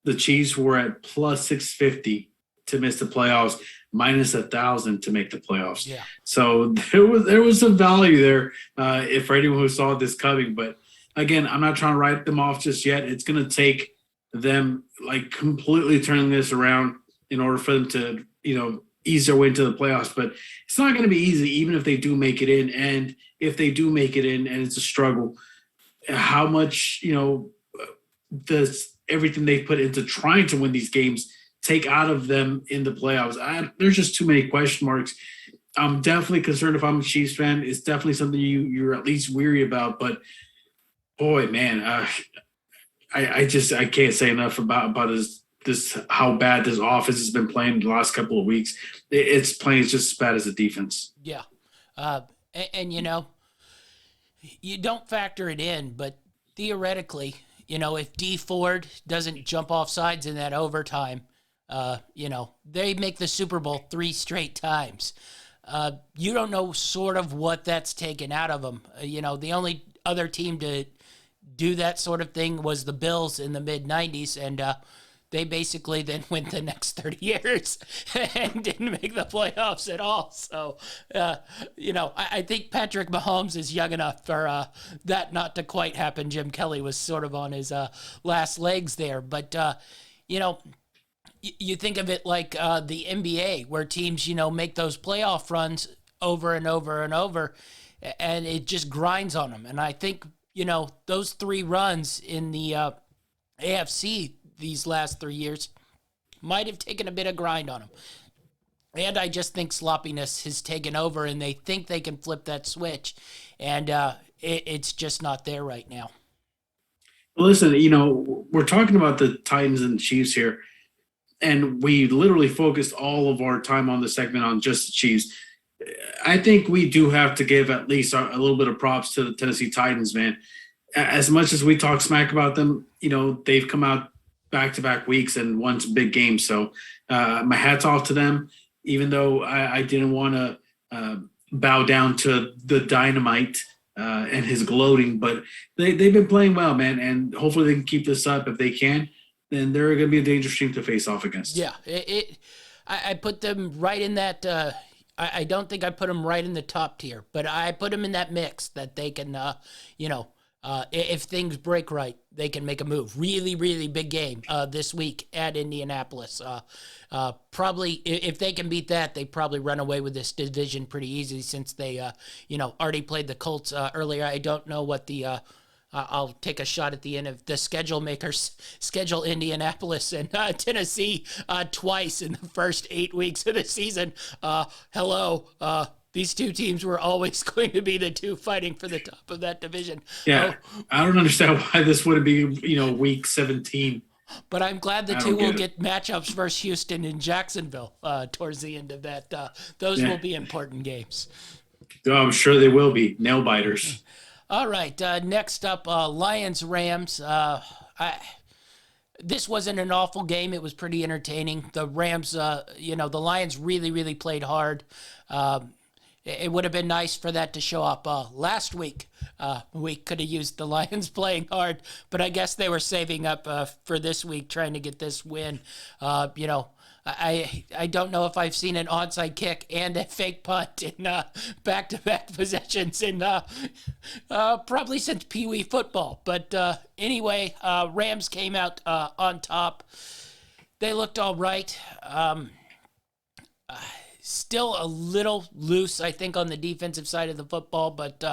the Chiefs were at plus 650 to miss the playoffs, minus 1,000 to make the playoffs. Yeah. So there was some value there for anyone who saw this coming. But again, I'm not trying to write them off just yet. It's going to take them completely turning this around in order for them to, ease their way into the playoffs. But it's not going to be easy, even if they do make it in. And if they do make it in and it's a struggle, how much, does everything they put into trying to win these games take out of them in the playoffs? There's just too many question marks. I'm definitely concerned if I'm a Chiefs fan. It's definitely something you're at least weary about. But boy, man, I can't say enough about this how bad this offense has been playing the last couple of weeks. It's playing just as bad as the defense. Yeah, and you don't factor it in, but theoretically, if D Ford doesn't jump off sides in that overtime, they make the Super Bowl 3 straight times. You don't know sort of what that's taken out of them. The only other team to do that sort of thing was the Bills in the mid-'90s, and they basically then went the next 30 years and didn't make the playoffs at all. So, I think Patrick Mahomes is young enough for that not to quite happen. Jim Kelly was sort of on his last legs there. But, you think of it like the NBA, where teams, make those playoff runs over and over and over, and it just grinds on them. And I think those 3 runs in the AFC these last 3 years might have taken a bit of grind on them. And I just think sloppiness has taken over, and they think they can flip that switch, and it's just not there right now. Listen, we're talking about the Titans and Chiefs here, and we literally focused all of our time on the segment on just the Chiefs. I think we do have to give at least a little bit of props to the Tennessee Titans, man. As much as we talk smack about them, they've come out back-to-back weeks and won some big games. So my hat's off to them, even though I didn't want to bow down to the dynamite and his gloating. But they've been playing well, man, and hopefully they can keep this up. If they can, then they're going to be a dangerous team to face off against. Yeah, I put them right in that I don't think I put them right in the top tier, but I put them in that mix that they can, if things break right, they can make a move. Really, really big game this week at Indianapolis. Probably, if they can beat that, they probably run away with this division pretty easy since they, already played the Colts earlier. I don't know what the I'll take a shot at the end of the schedule makers schedule Indianapolis and Tennessee twice in the first 8 weeks of the season. These two teams were always going to be the two fighting for the top of that division. Yeah, I don't understand why this wouldn't be, week 17. But I'm glad the two will get matchups versus Houston and Jacksonville towards the end of that. Those will be important games. Oh, I'm sure they will be. Nail biters. All right, next up, Lions-Rams. This wasn't an awful game. It was pretty entertaining. The Rams, the Lions really, really played hard. It would have been nice for that to show up last week. We could have used the Lions playing hard, but I guess they were saving up for this week, trying to get this win. I don't know if I've seen an onside kick and a fake punt in back-to-back possessions in probably since Pee Wee football. But anyway, Rams came out on top. They looked all right. Still a little loose, I think, on the defensive side of the football, but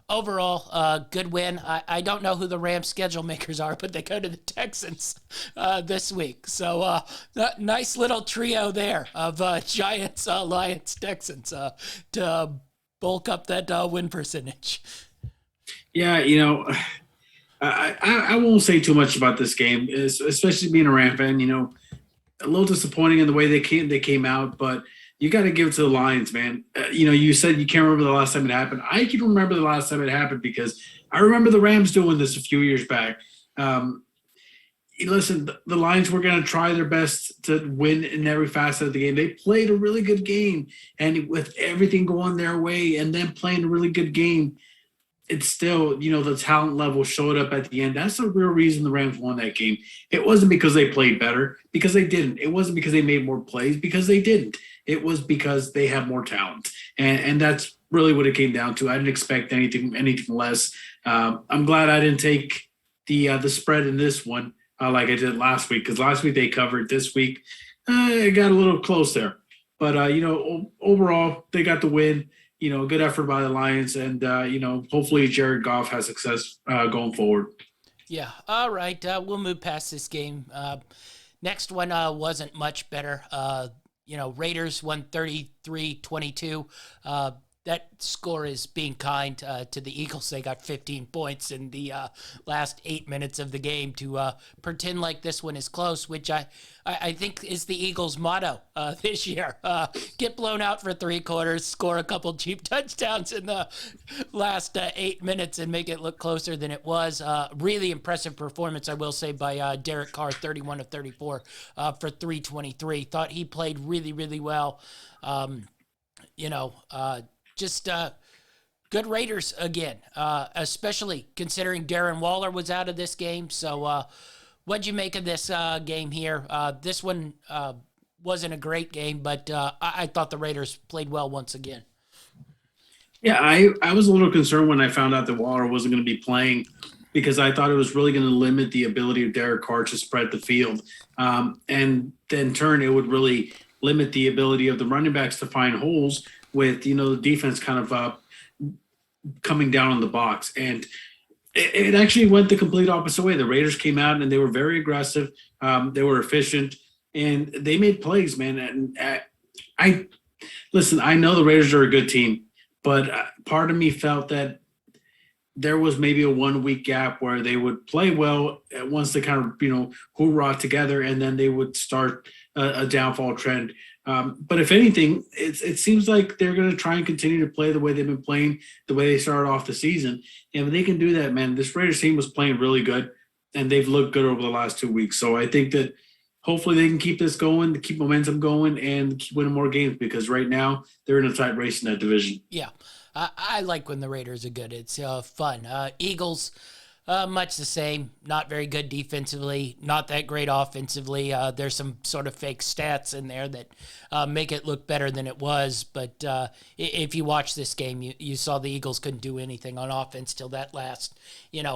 overall, good win. I don't know who the Rams schedule makers are, but they go to the Texans this week. So nice little trio there of Giants, Lions, Texans to bulk up that win percentage. Yeah, I won't say too much about this game, especially being a Ram fan. A little disappointing in the way they came out, but you got to give it to the Lions, man. You said you can't remember the last time it happened. I can remember the last time it happened because I remember the Rams doing this a few years back. Listen, the Lions were going to try their best to win in every facet of the game. They played a really good game, and with everything going their way and them playing a really good game, it's still, the talent level showed up at the end. That's the real reason the Rams won that game. It wasn't because they played better, because they didn't. It wasn't because they made more plays, because they didn't. It was because they have more talent. And that's really what it came down to. I didn't expect anything less. I'm glad I didn't take the spread in this one like I did last week, because last week they covered. This week it got a little close there. But, overall, they got the win. Good effort by the Lions, and, hopefully Jared Goff has success going forward. Yeah. All right. We'll move past this game. Next one wasn't much better. Raiders won 33-22. That score is being kind to the Eagles. They got 15 points in the last 8 minutes of the game to pretend like this one is close, which I think is the Eagles' motto this year. Get blown out for 3 quarters, score a couple cheap touchdowns in the last 8 minutes and make it look closer than it was. Really impressive performance, I will say, by Derek Carr, 31 of 34 for 323. Thought he played really, really well. Just good Raiders again, especially considering Darren Waller was out of this game. So what'd you make of this game here? This one wasn't a great game, but I thought the Raiders played well once again. Yeah, I was a little concerned when I found out that Waller wasn't going to be playing, because I thought it was really going to limit the ability of Derek Carr to spread the field. And then in turn, it would really limit the ability of the running backs to find holes with, the defense kind of coming down on the box. And It actually went the complete opposite way. The Raiders came out and they were very aggressive. They were efficient and they made plays, man. And I listen. I know the Raiders are a good team, but part of me felt that there was maybe a 1 week gap where they would play well once they kind of hoorah together, and then they would start a downfall trend. But if anything, it seems like they're going to try and continue to play the way they've been playing, the way they started off the season. And if they can do that, man, this Raiders team was playing really good, and they've looked good over the last 2 weeks. So I think that hopefully they can keep this going, keep momentum going, and keep winning more games, because right now they're in a tight race in that division. Yeah. I like when the Raiders are good. It's fun. Eagles, much the same. Not very good defensively. Not that great offensively. There's some sort of fake stats in there that make it look better than it was. But if you watch this game, you saw the Eagles couldn't do anything on offense till that last,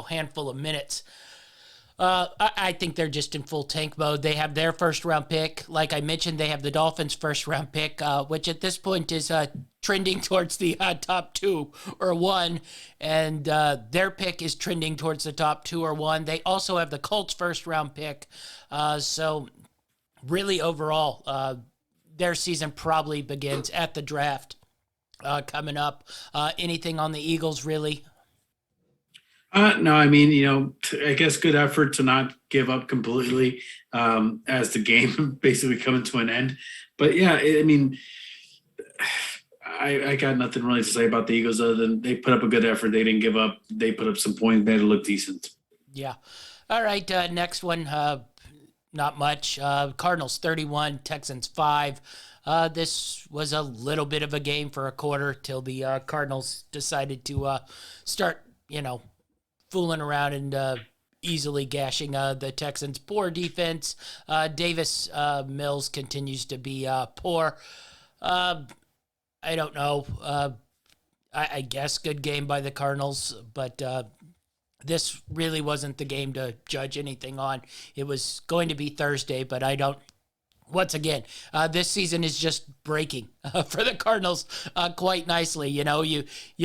handful of minutes. I think they're just in full tank mode. They have their first round pick. Like I mentioned, they have the Dolphins' first round pick, which at this point is trending towards the top 2 or 1. And their pick is trending towards the top 2 or 1. They also have the Colts' first round pick. So really overall, their season probably begins at the draft coming up. Anything on the Eagles, really? No, I mean, I guess good effort to not give up completely as the game basically coming to an end. But yeah, I mean, I got nothing really to say about the Eagles other than they put up a good effort. They didn't give up. They put up some points. They had to look decent. Yeah. All right. Next one. Not much. Cardinals 31, Texans 5. This was a little bit of a game for a quarter till the Cardinals decided to start, fooling around and easily gashing the Texans' poor defense. Davis Mills continues to be poor. I don't know. I guess good game by the Cardinals, but this really wasn't the game to judge anything on. It was going to be Thursday, but I don't. Once again, this season is just breaking for the Cardinals quite nicely. You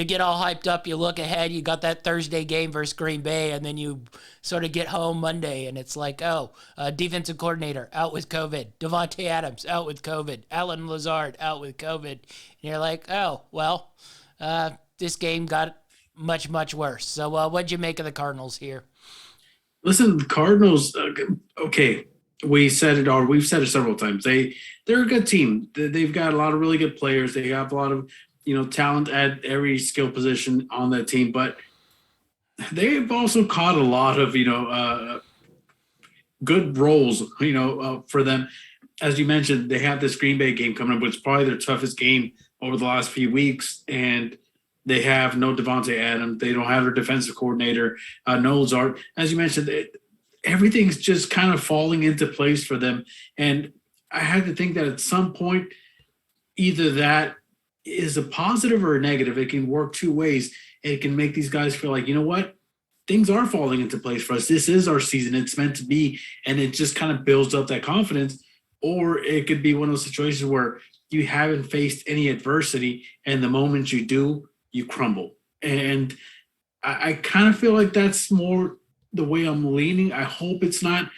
get all hyped up, you look ahead, you got that Thursday game versus Green Bay, and then you sort of get home Monday, and it's like, defensive coordinator out with COVID, Devontae Adams out with COVID, Alan Lazard out with COVID, and you're like, this game got much, much worse. So what'd you make of the Cardinals here? Listen, the Cardinals, okay. We've said it several times. They're a good team. They've got a lot of really good players. They have a lot of talent at every skill position on that team, but they've also caught a lot of good roles for them. As you mentioned, they have this Green Bay game coming up, which is probably their toughest game over the last few weeks, and they have no Devontae Adams. They don't have their defensive coordinator, no Lazard. As you mentioned, everything's just kind of falling into place for them. And I had to think that at some point, either that is a positive or a negative. It can work two ways. It can make these guys feel like, you know what? Things are falling into place for us. This is our season. It's meant to be. And it just kind of builds up that confidence. Or it could be one of those situations where you haven't faced any adversity, and the moment you do, you crumble. And I kind of feel like that's more the way I'm leaning. I hope it's not,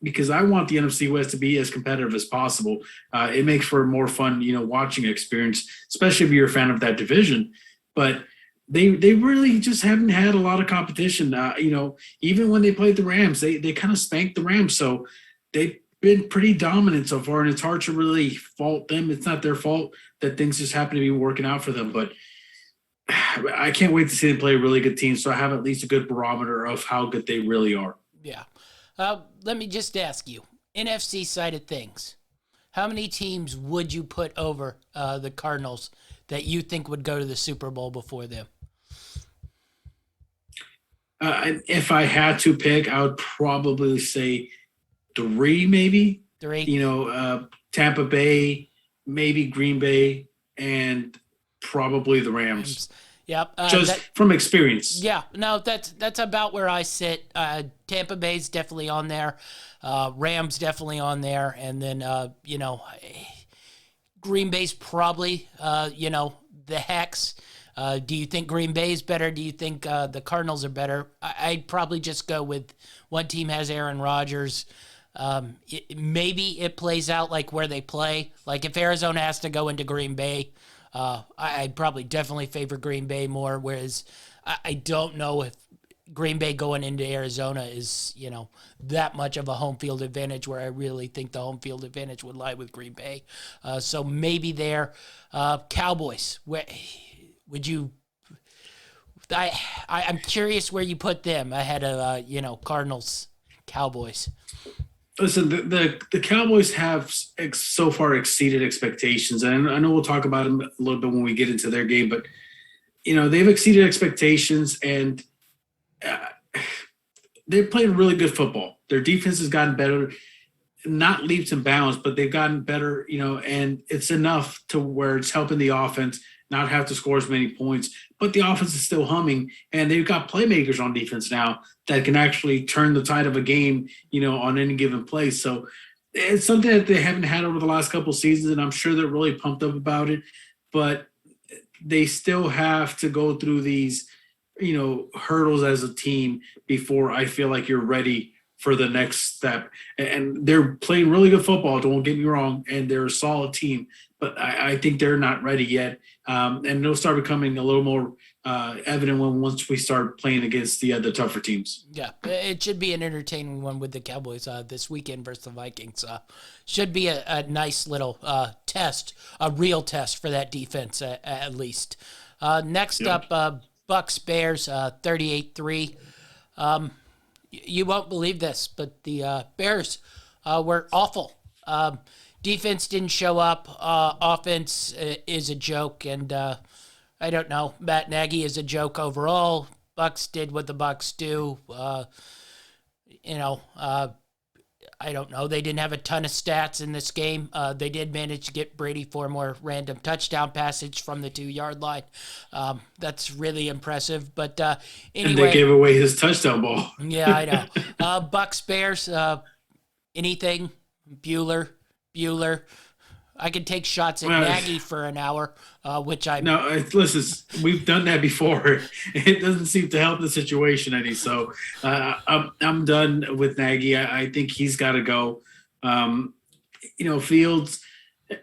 because I want the NFC West to be as competitive as possible. It makes for a more fun, watching experience, especially if you're a fan of that division. But they really just haven't had a lot of competition. Even when they played the Rams, they kind of spanked the Rams. So they've been pretty dominant so far, and it's hard to really fault them. It's not their fault that things just happen to be working out for them. But I can't wait to see them play a really good team, so I have at least a good barometer of how good they really are. Yeah. Let me just ask you, NFC side of things, how many teams would you put over the Cardinals that you think would go to the Super Bowl before them? If I had to pick, I would probably say 3, maybe. 3? Tampa Bay, maybe Green Bay, and probably the Rams. Yep. From experience. Yeah. No, that's about where I sit. Tampa Bay's definitely on there. Rams definitely on there. And then, Green Bay's probably, the Hex. Do you think Green Bay is better? Do you think the Cardinals are better? I'd probably just go with one team has Aaron Rodgers. Maybe it plays out like where they play. Like if Arizona has to go into Green Bay, I'd probably definitely favor Green Bay more, whereas I don't know if Green Bay going into Arizona is, that much of a home field advantage where I really think the home field advantage would lie with Green Bay. So maybe there. Cowboys, where would you... I'm curious where you put them ahead of, Cardinals, Cowboys. Listen, the Cowboys have so far exceeded expectations, and I know we'll talk about them a little bit when we get into their game, but they've exceeded expectations, and they're playing really good football. Their defense has gotten better, not leaps and bounds, but they've gotten better, and it's enough to where it's helping the offense not have to score as many points, but the offense is still humming, and they've got playmakers on defense now that can actually turn the tide of a game, on any given play. So it's something that they haven't had over the last couple of seasons, and I'm sure they're really pumped up about it, but they still have to go through these, hurdles as a team before I feel like you're ready for the next step. And they're playing really good football, don't get me wrong, and they're a solid team, but I think they're not ready yet. And it'll start becoming a little more evident once we start playing against the tougher teams. Yeah, it should be an entertaining one with the Cowboys this weekend versus the Vikings. Should be a nice little test, a real test for that defense at least. Next up, Bucks Bears 38-3. You won't believe this, but the Bears were awful. Defense didn't show up. Offense is a joke, and I don't know. Matt Nagy is a joke overall. Bucks did what the Bucks do. I don't know. They didn't have a ton of stats in this game. They did manage to get Brady 4 more random touchdown passages from the 2-yard line. That's really impressive. But anyway, and they gave away his touchdown ball. Yeah, I know. Bucks Bears. Anything? Bueller. I could take shots at Nagy for an hour, which I... No, listen, we've done that before. It doesn't seem to help the situation any. So I'm done with Nagy. I think he's got to go. Fields,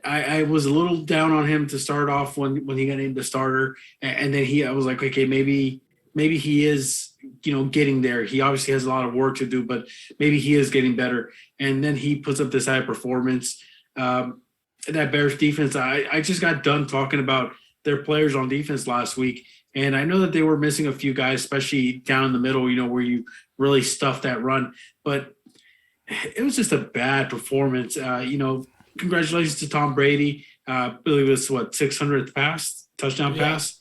I was a little down on him to start off when he got named the starter. And then I was like, okay, maybe he is, getting there. He obviously has a lot of work to do, but maybe he is getting better. And then he puts up this high performance. That Bears defense, I just got done talking about their players on defense last week, and I know that they were missing a few guys, especially down in the middle, where you really stuff that run. But it was just a bad performance. Congratulations to Tom Brady. I believe it was 600th touchdown pass.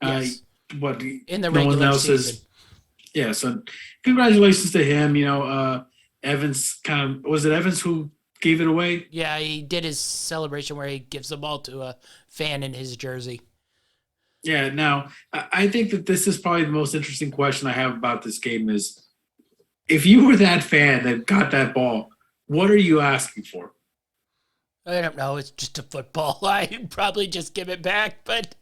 Yes. What in the regular season. So congratulations to him. Evans was it Evans who gave it away? Yeah, he did his celebration where he gives the ball to a fan in his jersey. Yeah, now, I think that this is probably the most interesting question I have about this game is, if you were that fan that got that ball, what are you asking for? I don't know. It's just a football. I'd probably just give it back, but...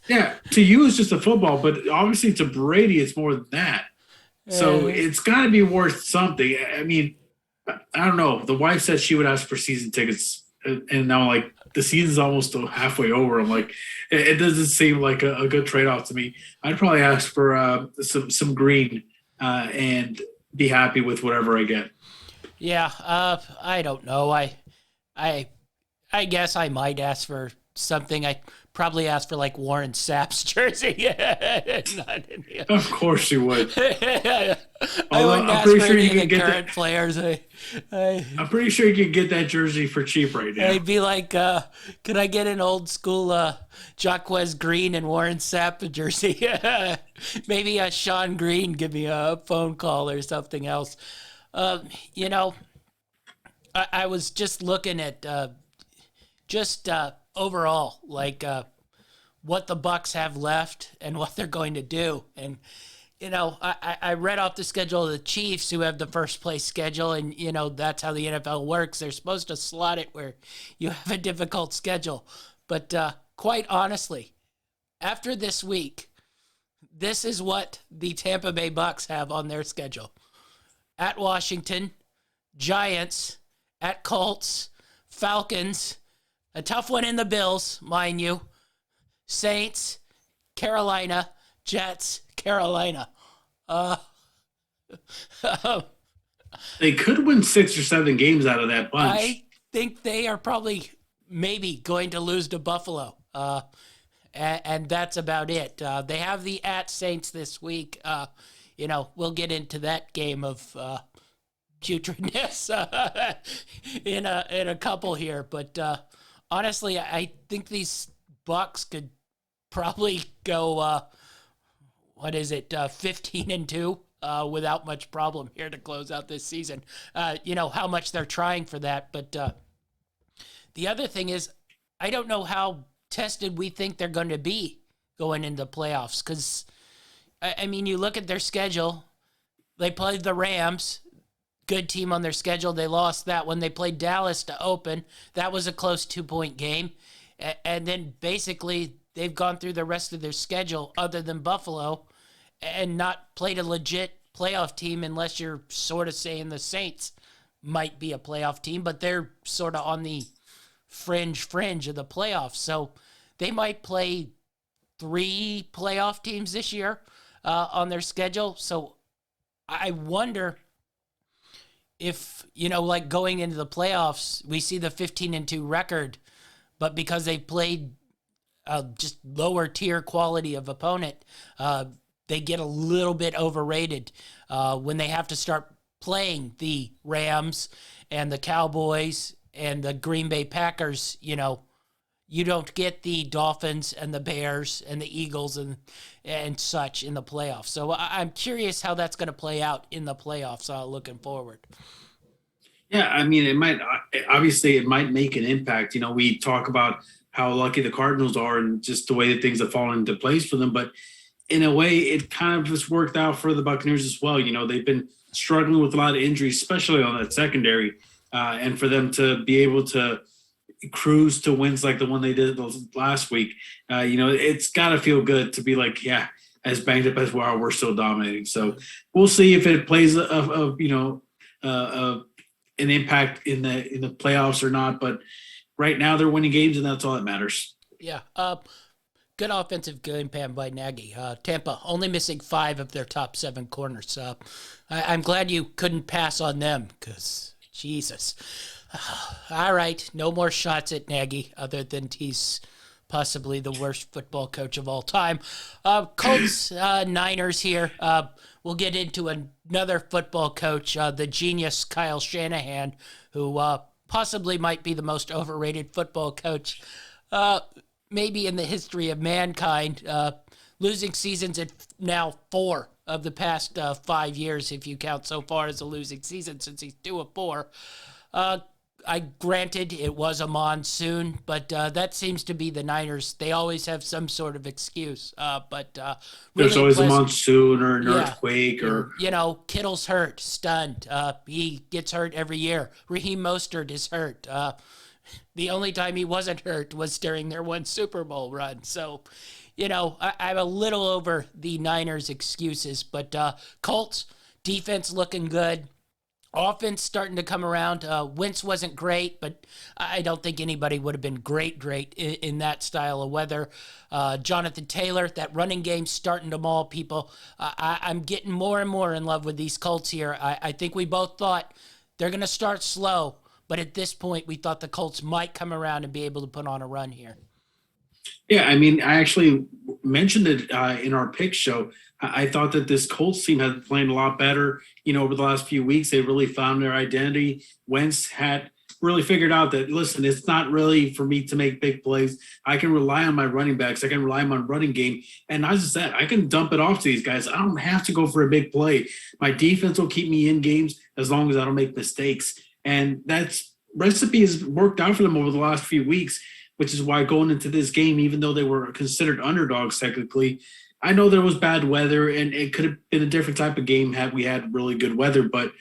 Yeah, to you it's just a football, but obviously to Brady it's more than that. So it's got to be worth something. I mean, I don't know. The wife said she would ask for season tickets, and now the season's almost halfway over. I'm like, it doesn't seem like a good trade-off to me. I'd probably ask for some green and be happy with whatever I get. Yeah, I don't know. I guess I might ask for something. I probably ask for Warren Sapp's jersey. Of course you would. I wouldn't ask for any of the current players. I'm pretty sure you could get that jersey for cheap right now. I'd be like, could I get an old school Jaquez Green and Warren Sapp jersey? Maybe a Sean Green give me a phone call or something else. I was just looking at overall, what the Bucks have left and what they're going to do. And, I read off the schedule of the Chiefs, who have the first place schedule, and, that's how the NFL works. They're supposed to slot it where you have a difficult schedule. But quite honestly, after this week, this is what the Tampa Bay Bucks have on their schedule. At Washington, Giants, at Colts, Falcons, a tough one in the Bills, mind you, Saints, Carolina, Jets, Carolina. They could win 6 or 7 games out of that bunch. I think they are probably maybe going to lose to Buffalo. And that's about it. They have the at Saints this week. We'll get into that game of putridness in a couple here. But honestly, I think these Bucks could probably go 15-2 without much problem here to close out this season. How much they're trying for that. But the other thing is, I don't know how tested we think they're going to be going into playoffs. Because, you look at their schedule. They played the Rams, good team on their schedule. They lost that one. They played Dallas to open. That was a close 2-point game. And then basically they've gone through the rest of their schedule other than Buffalo and not played a legit playoff team, unless you're sort of saying the Saints might be a playoff team, but they're sort of on the fringe of the playoffs. So they might play 3 playoff teams this year on their schedule. So I wonder if, going into the playoffs, we see the 15-2 record, but because they played just lower tier quality of opponent, they get a little bit overrated when they have to start playing the Rams and the Cowboys and the Green Bay Packers. You don't get the Dolphins and the Bears and the Eagles and such in the playoffs. So I'm curious how that's going to play out in the playoffs looking forward. Yeah, it might make an impact. We talk about how lucky the Cardinals are and just the way that things have fallen into place for them. But in a way, it kind of just worked out for the Buccaneers as well. They've been struggling with a lot of injuries, especially on that secondary. And for them to be able to cruise to wins like the one they did last week, it's got to feel good to be like, yeah, as banged up as we are, we're still dominating. So we'll see if it plays an impact in the playoffs or not. But right now they're winning games, and that's all that matters. Yeah. Good offensive game plan by Nagy. Tampa only missing 5 of their top 7 corners. I'm glad you couldn't pass on them, because Jesus. All right, no more shots at Nagy, other than he's possibly the worst football coach of all time. Colts, Niners here. We'll get into another football coach, the genius Kyle Shanahan, who possibly might be the most overrated football coach maybe in the history of mankind. Losing seasons at now 4 of the past 5 years, if you count so far as a losing season, since he's 2 of 4. I granted it was a monsoon, but that seems to be the Niners. They always have some sort of excuse. But really there's always a monsoon or an earthquake, or Kittle's hurt, stunned. He gets hurt every year. Raheem Mostert is hurt. The only time he wasn't hurt was during their one Super Bowl run. So, I'm a little over the Niners' excuses, but Colts defense looking good. Offense starting to come around. Wentz wasn't great, but I don't think anybody would have been great in that style of weather. Jonathan Taylor, that running game starting to maul people. I'm getting more and more in love with these Colts here. I think we both thought they're going to start slow, but at this point we thought the Colts might come around and be able to put on a run here. Yeah, I actually mentioned it in our pick show. I thought that this Colts team had played a lot better, over the last few weeks. They really found their identity. Wentz had really figured out that, listen, it's not really for me to make big plays. I can rely on my running backs. I can rely on my running game. And as I said, I can dump it off to these guys. I don't have to go for a big play. My defense will keep me in games as long as I don't make mistakes. And that's recipe has worked out for them over the last few weeks, which is why going into this game, even though they were considered underdogs technically, I know there was bad weather and it could have been a different type of game had we had really good weather, but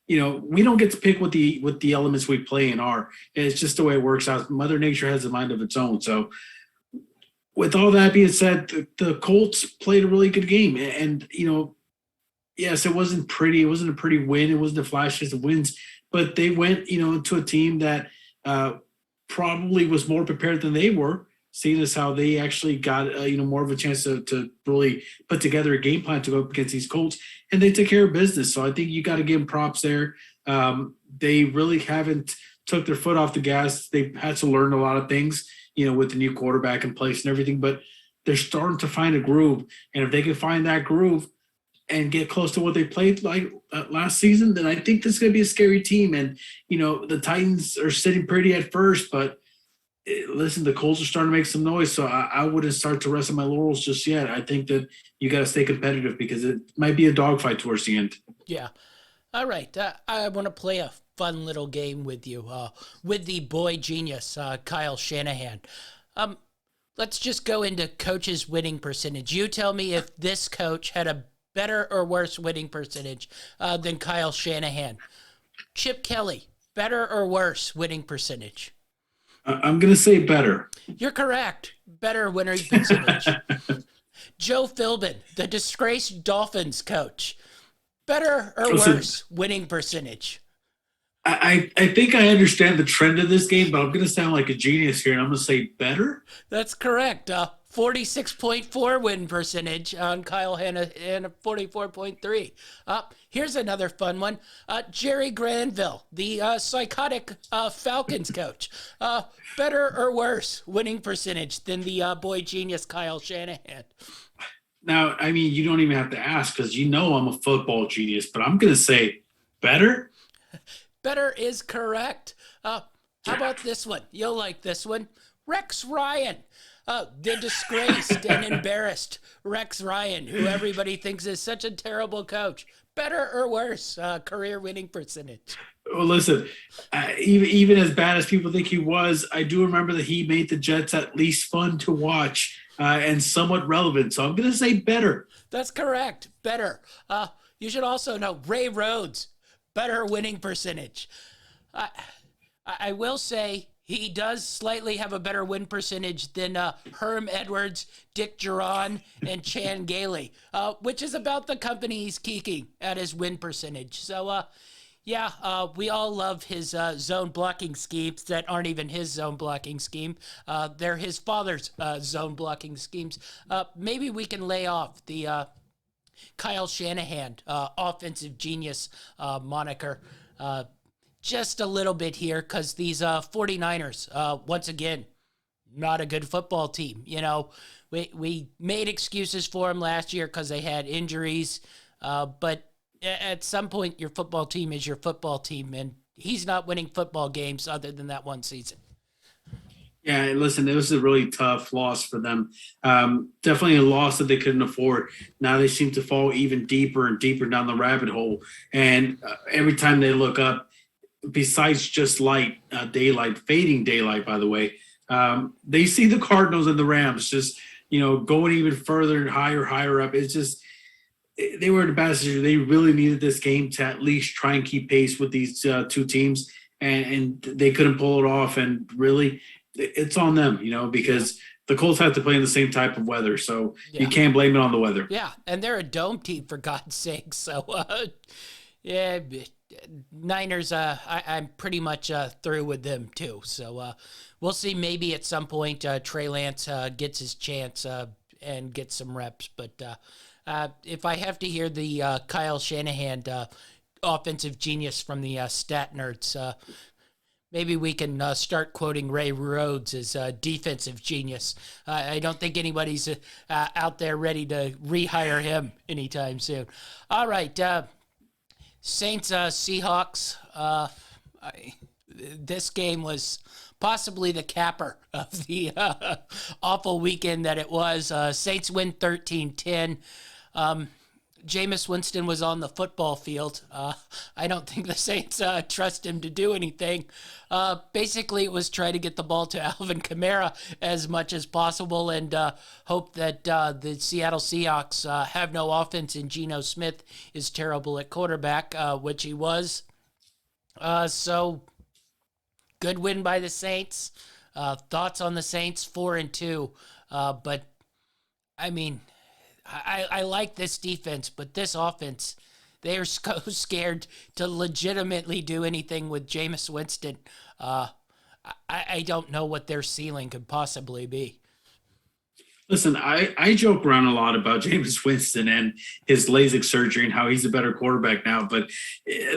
we don't get to pick what the elements we play in are. It's just the way it works out. Mother Nature has a mind of its own. So with all that being said, the Colts played a really good game, and yes, it wasn't pretty. It wasn't a pretty win. It wasn't the flashiest of wins, but they went, to a team that probably was more prepared than they were, seeing as how they actually got, more of a chance to really put together a game plan to go up against these Colts, and they took care of business. So I think you got to give them props there. They really haven't took their foot off the gas. They've had to learn a lot of things, with the new quarterback in place and everything, but they're starting to find a groove. And if they can find that groove and get close to what they played like last season, then I think this is going to be a scary team. And, the Titans are sitting pretty at first, but listen, the Colts are starting to make some noise. So I wouldn't start to rest on my laurels just yet. I think that you got to stay competitive because it might be a dogfight towards the end. Yeah. All right. I want to play a fun little game with you, with the boy genius, Kyle Shanahan. Let's just go into coach's winning percentage. You tell me if this coach had a better or worse winning percentage than Kyle Shanahan. Chip Kelly, better or worse winning percentage? I'm going to say better. You're correct. Better winning percentage. Joe Philbin, the disgraced Dolphins coach. Better or worse winning percentage? I think I understand the trend of this game, but I'm going to sound like a genius here, and I'm going to say better. That's correct. 46.4 win percentage on Kyle Shanahan and 44.3. Here's another fun one. Jerry Granville, the psychotic Falcons coach. Better or worse winning percentage than the boy genius Kyle Shanahan? Now, I mean, you don't even have to ask because I'm a football genius, but I'm going to say better. Better is correct. How about this one? You'll like this one. Rex Ryan, the disgraced and embarrassed Rex Ryan, who everybody thinks is such a terrible coach. Better or worse career winning percentage? Well, listen, even as bad as people think he was, I do remember that he made the Jets at least fun to watch and somewhat relevant. So I'm going to say better. That's correct. Better. You should also know Ray Rhodes, better winning percentage. I will say he does slightly have a better win percentage than Herm Edwards, Dick Duran, and Chan Gailey, which is about the company he's keeping at his win percentage. So, we all love his zone blocking schemes that aren't even his zone blocking scheme. They're his father's zone blocking schemes. Maybe we can lay off the Kyle Shanahan offensive genius moniker just a little bit here because these 49ers, once again, not a good football team. We made excuses for them last year because they had injuries, but at some point, your football team is your football team, and he's not winning football games other than that one season. Yeah, listen, it was a really tough loss for them. Definitely a loss that they couldn't afford. Now they seem to fall even deeper and deeper down the rabbit hole. And every time they look up, besides just daylight, fading daylight, by the way, they see the Cardinals and the Rams just, going even further and higher up. It's just, they were in a bad situation. They really needed this game to at least try and keep pace with these two teams, and they couldn't pull it off. And really, it's on them, because the Colts have to play in the same type of weather, so you can't blame it on the weather. Yeah, and they're a dome team, for God's sake. So, Niners, I'm pretty much through with them, too. So we'll see. Maybe at some point Trey Lance gets his chance and gets some reps, but if I have to hear the Kyle Shanahan offensive genius from the stat nerds, maybe we can start quoting Ray Rhodes as defensive genius. I don't think anybody's out there ready to rehire him anytime soon. All right, Saints Seahawks. This game was possibly the capper of the awful weekend that it was. Saints win 13-10. Jameis Winston was on the football field. I don't think the Saints trust him to do anything. Basically, it was try to get the ball to Alvin Kamara as much as possible and hope that the Seattle Seahawks have no offense and Geno Smith is terrible at quarterback, which he was. So, good win by the Saints. Thoughts on the Saints, 4-2. But I mean, I like this defense, but this offense, they are so scared to legitimately do anything with Jameis Winston. I don't know what their ceiling could possibly be. Listen, I joke around a lot about Jameis Winston and his LASIK surgery and how he's a better quarterback now. But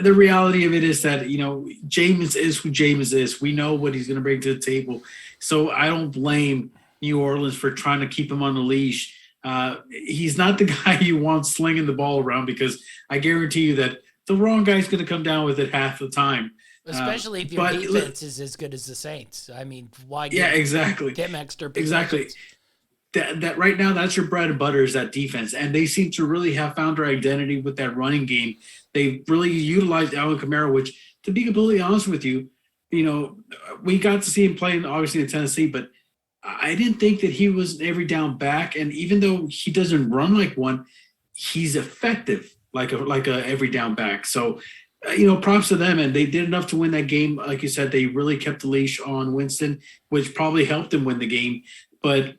the reality of it is that, Jameis is who Jameis is. We know what he's going to bring to the table. So I don't blame New Orleans for trying to keep him on the leash. He's not the guy you want slinging the ball around, because I guarantee you that the wrong guy's going to come down with it half the time. Especially if your defense is as good as the Saints. I mean, why give them extra possessions? Exactly. That right now, that's your bread and butter, is that defense. And they seem to really have found their identity with that running game. They really utilized Alvin Kamara, which, to be completely honest with you, we got to see him playing, obviously, in Tennessee, but I didn't think that he was an every down back. And even though he doesn't run like one, he's effective like a every down back. So, props to them. And they did enough to win that game. Like you said, they really kept the leash on Winston, which probably helped them win the game. But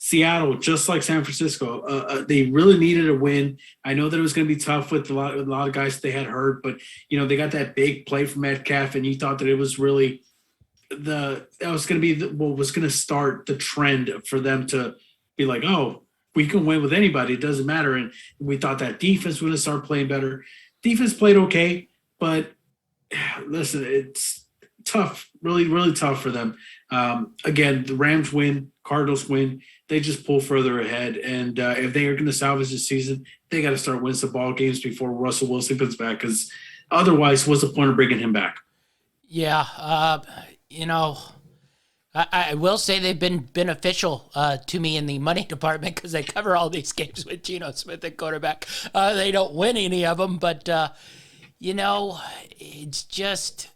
Seattle, just like San Francisco, they really needed a win. I know that it was going to be tough with a lot of guys that they had hurt, but they got that big play from Metcalf, and you thought that it was really was going to be what was going to start the trend for them to be like, oh, we can win with anybody, it doesn't matter. And we thought that defense would start playing better. Defense played okay, but listen, it's tough, really, really tough for them. Again, the Rams win, Cardinals win. They just pull further ahead. And if they are going to salvage this season, they got to start winning some ball games before Russell Wilson comes back, because otherwise, what's the point of bringing him back? Yeah, I will say they've been beneficial to me in the money department, because they cover all these games with Geno Smith at quarterback. They don't win any of them, but, it's just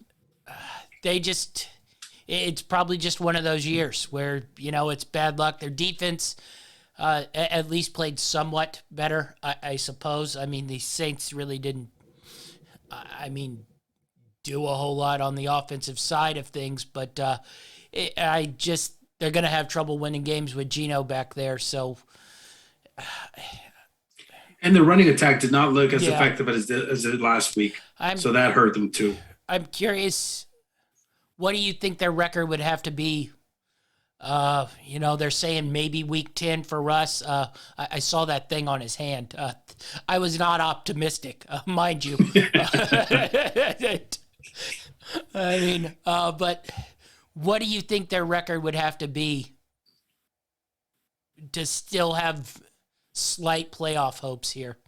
it's probably just one of those years where, it's bad luck. Their defense at least played somewhat better, I suppose. I mean, the Saints really didn't, do a whole lot on the offensive side of things, but they're going to have trouble winning games with Geno back there. So, and the running attack did not look as effective as it did last week. So that hurt them too. I'm curious, what do you think their record would have to be? They're saying maybe week 10 for Russ. I saw that thing on his hand. I was not optimistic, mind you. But what do you think their record would have to be to still have slight playoff hopes here?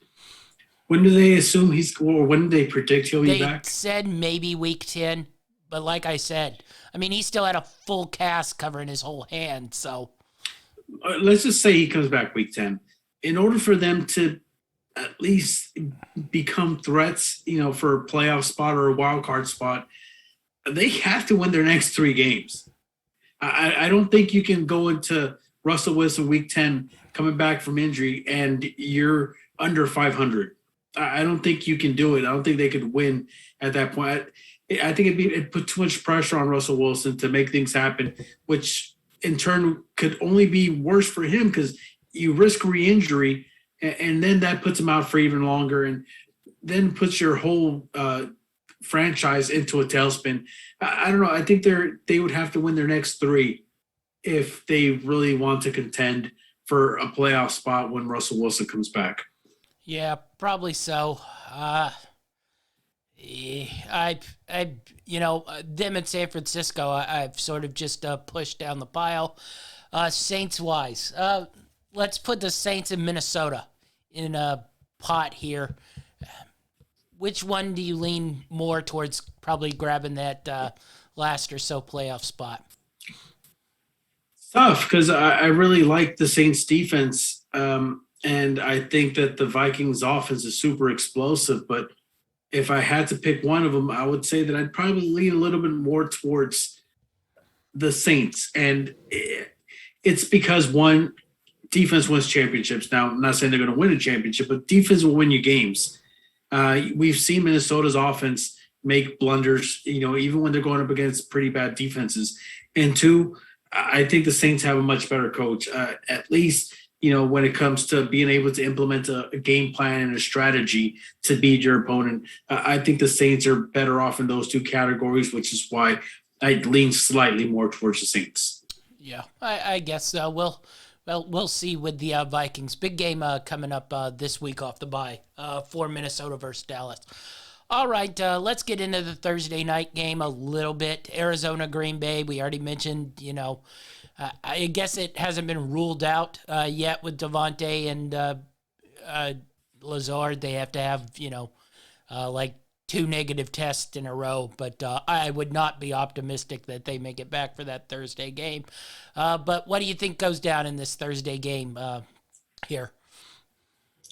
When do they assume or when do they predict he'll be back? They said maybe week 10, but like I said, he still had a full cast covering his whole hand, so. Let's just say he comes back week 10. In order for them to at least become threats, for a playoff spot or a wild card spot, they have to win their next 3 games. I don't think you can go into Russell Wilson week 10 coming back from injury and you're under 500. I don't think you can do it. I don't think they could win at that point. I think it'd put too much pressure on Russell Wilson to make things happen, which in turn could only be worse for him, because you risk re-injury, and then that puts him out for even longer, and then puts your whole franchise into a tailspin. I don't know. I think they would have to win their next 3 if they really want to contend for a playoff spot when Russell Wilson comes back. Yeah, probably so. Them in San Francisco, I've sort of just pushed down the pile. Saints-wise, let's put the Saints in Minnesota in a pot here. Which one do you lean more towards probably grabbing that last or so playoff spot? Tough, because I really like the Saints defense, and I think that the Vikings offense is super explosive, but if I had to pick one of them, I would say that I'd probably lean a little bit more towards the Saints. And it's because, one, defense wins championships. Now, I'm not saying they're going to win a championship, but defense will win you games. We've seen Minnesota's offense make blunders, even when they're going up against pretty bad defenses. And 2, I think the Saints have a much better coach, at least, when it comes to being able to implement a game plan and a strategy to beat your opponent. I think the Saints are better off in those two categories, which is why I lean slightly more towards the Saints. Yeah, I guess so. We'll see with the Vikings. Big game coming up this week off the bye for Minnesota versus Dallas. All right, let's get into the Thursday night game a little bit. Arizona, Green Bay, we already mentioned, I guess it hasn't been ruled out yet with Devontae and Lazard. They have to have, like 2 negative tests in a row, but I would not be optimistic that they make it back for that Thursday game. But what do you think goes down in this Thursday game here?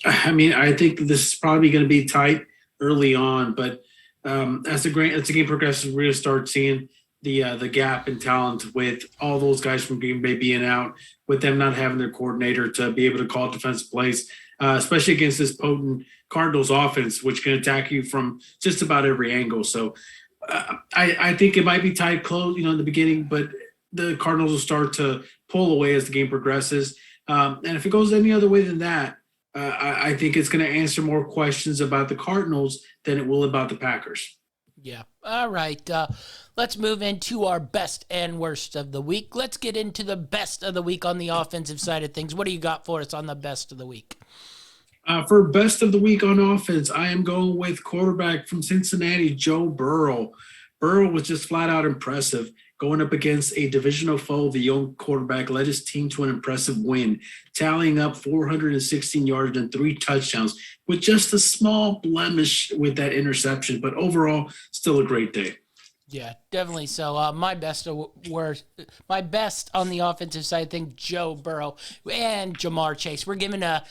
I mean, I think this is probably going to be tight early on, but as the game progresses, we're going to start seeing the gap in talent with all those guys from Green Bay being out, with them not having their coordinator to be able to call defensive plays, especially against this potent Cardinals offense, which can attack you from just about every angle. So I think it might be tight close, in the beginning, but the Cardinals will start to pull away as the game progresses. And if it goes any other way than that, I think it's going to answer more questions about the Cardinals than it will about the Packers. Yeah. All right. Let's move into our best and worst of the week. Let's get into the best of the week on the offensive side of things. What do you got for us on the best of the week? For best of the week on offense, I am going with quarterback from Cincinnati, Joe Burrow. Burrow was just flat out impressive. Going up against a divisional foe, the young quarterback led his team to an impressive win, tallying up 416 yards and 3 touchdowns with just a small blemish with that interception. But overall, still a great day. Yeah, definitely. So my best on the offensive side, I think Joe Burrow and Jamar Chase. We're giving a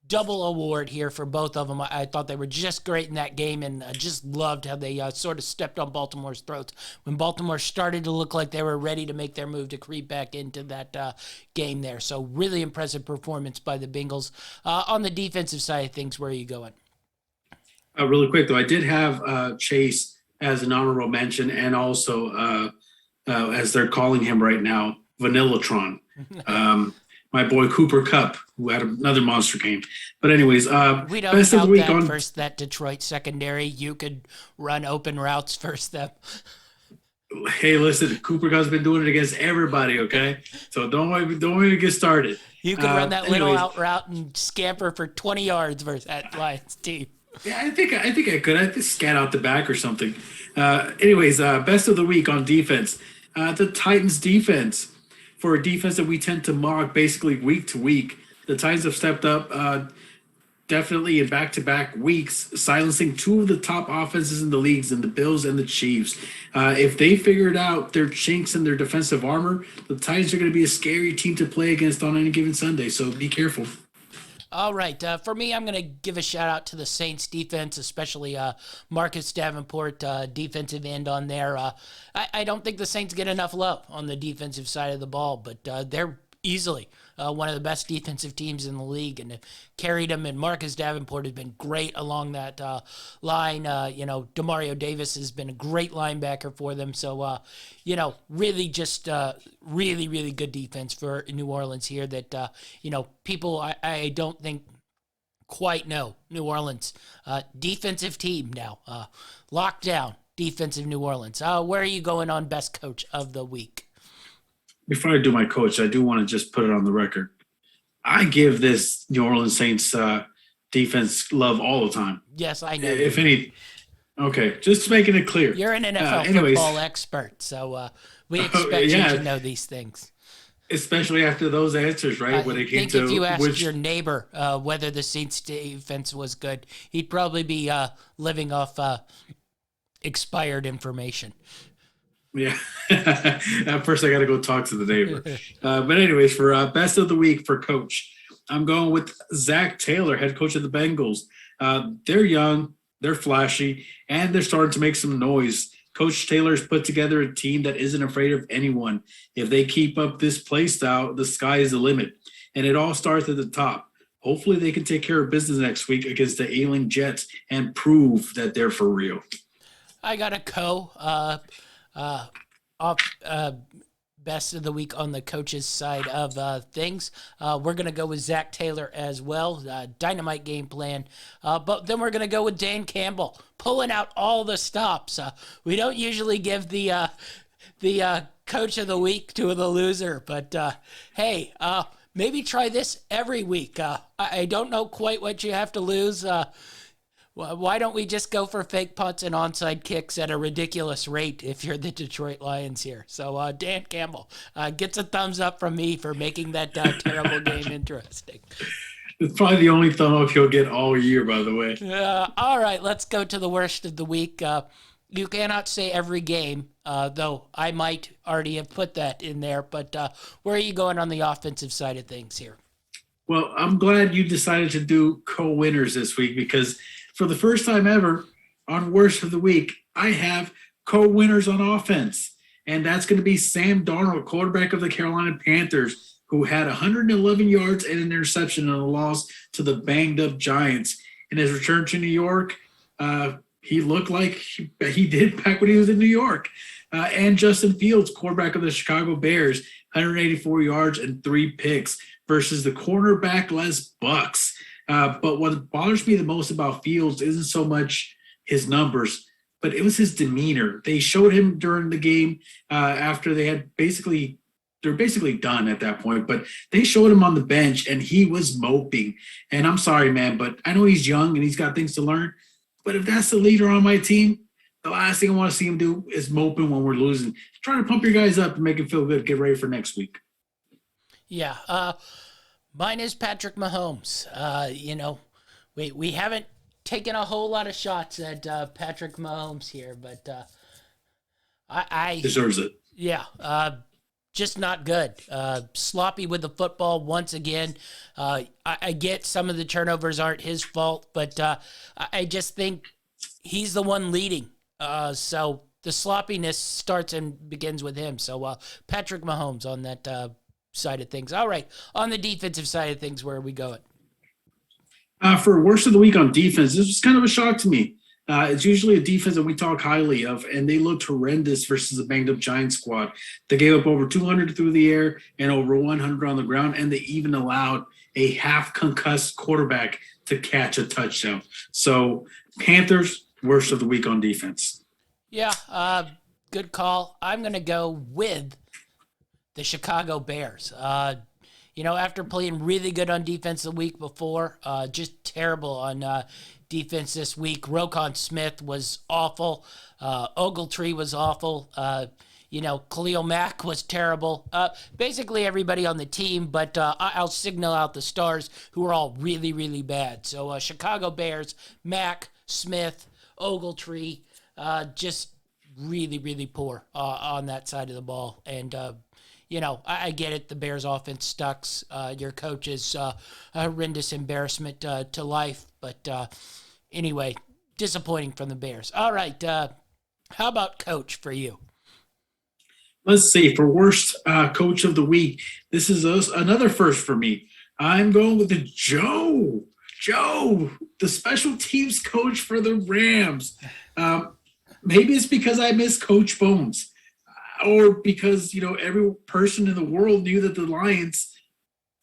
double award here for both of them. I thought they were just great in that game, and I just loved how they sort of stepped on Baltimore's throats when Baltimore started to look like they were ready to make their move to creep back into that game there. So really impressive performance by the Bengals. On the defensive side of things, where are you going? Really quick, though, I did have Chase as an honorable mention, and also, as they're calling him right now, Vanillatron. My boy Cooper Kupp, who had another monster game. But anyways, we don't best of the count week that on versus that Detroit secondary. You could run open routes versus them. Hey, listen, Cooper Kupp's been doing it against everybody, okay? So don't worry to get started. You could run that little out route and scamper for 20 yards versus that Lions team. Yeah, I think I could. I could scat out the back or something. Anyways, best of the week on defense. The Titans defense. For a defense that we tend to mock basically week to week, the Titans have stepped up definitely in back-to-back weeks, silencing 2 of the top offenses in the leagues, in the Bills and the Chiefs. If they figured out their chinks in their defensive armor, the Titans are going to be a scary team to play against on any given Sunday, so be careful. All right. For me, I'm going to give a shout out to the Saints defense, especially Marcus Davenport, defensive end on there. I don't think the Saints get enough love on the defensive side of the ball, but they're easily one of the best defensive teams in the league, and carried them. And Marcus Davenport has been great along that line. Demario Davis has been a great linebacker for them. So, really just really, really good defense for New Orleans here that, people I don't think quite know. New Orleans defensive team now. Locked down defensive New Orleans. Where are you going on best coach of the week? Before I do my coach, I do want to just put it on the record. I give this New Orleans Saints defense love all the time. Yes, I know. If any, okay, just making it clear. You're an NFL football expert, so we expect you to know these things. Especially after those answers, right? When it came to if you asked your neighbor whether the Saints defense was good, he'd probably be living off expired information. Yeah. First, I got to go talk to the neighbor. But anyways, for best of the week for coach, I'm going with Zach Taylor, head coach of the Bengals. They're young, they're flashy, and they're starting to make some noise. Coach Taylor's put together a team that isn't afraid of anyone. If they keep up this play style, the sky is the limit. And it all starts at the top. Hopefully they can take care of business next week against the ailing Jets and prove that they're for real. I got a best of the week on the coach's side of things. We're going to go with Zach Taylor as well. Dynamite game plan. But then we're going to go with Dan Campbell, pulling out all the stops. We don't usually give the coach of the week to the loser, but hey, maybe try this every week. I don't know quite what you have to lose. Why don't we just go for fake punts and onside kicks at a ridiculous rate if you're the Detroit Lions here? So Dan Campbell gets a thumbs up from me for making that terrible game interesting. It's probably the only thumb up you'll get all year, by the way. All right, let's go to the worst of the week. You cannot say every game, though I might already have put that in there. But where are you going on the offensive side of things here? Well, I'm glad you decided to do co-winners this week because for the first time ever on Worst of the Week, I have co-winners on offense. And that's going to be Sam Darnold, quarterback of the Carolina Panthers, who had 111 yards and an interception in a loss to the banged-up Giants. In his return to New York, he looked like he did back when he was in New York. And Justin Fields, quarterback of the Chicago Bears, 184 yards and 3 picks versus the cornerback-less Bucks. But what bothers me the most about Fields isn't so much his numbers, but it was his demeanor. They showed him during the game after they're basically done at that point, but they showed him on the bench and he was moping. And I'm sorry, man, but I know he's young and he's got things to learn. But if that's the leader on my team, the last thing I want to see him do is moping when we're losing. Try to pump your guys up and make them feel good. Get ready for next week. Yeah. Mine is Patrick Mahomes. We haven't taken a whole lot of shots at Patrick Mahomes here, but I deserves it. Yeah. Just not good. Sloppy with the football once again. I get some of the turnovers aren't his fault, but I just think he's the one leading. So the sloppiness starts and begins with him. So Patrick Mahomes on that side of things. All right, on the defensive side of things, where are we going? For Worst of the Week on defense, this was kind of a shock to me. It's usually a defense that we talk highly of, and they looked horrendous versus the banged-up Giants squad. They gave up over 200 through the air and over 100 on the ground, and they even allowed a half-concussed quarterback to catch a touchdown. So Panthers, Worst of the Week on defense. Yeah, good call. I'm going to go with the Chicago Bears. After playing really good on defense the week before, just terrible on defense this week. Roquan Smith was awful. Ogletree was awful. Khalil Mack was terrible. Basically everybody on the team, but I'll signal out the stars who are all really, really bad. So Chicago Bears, Mack, Smith, Ogletree, just really, really poor on that side of the ball. And, I get it. The Bears offense sucks. Your coach is a horrendous embarrassment to life. But anyway, disappointing from the Bears. All right. How about coach for you? Let's see. For Worst Coach of the Week, this is another first for me. I'm going with the Joe, the special teams coach for the Rams. Maybe it's because I miss Coach Bones. Or because, every person in the world knew that the Lions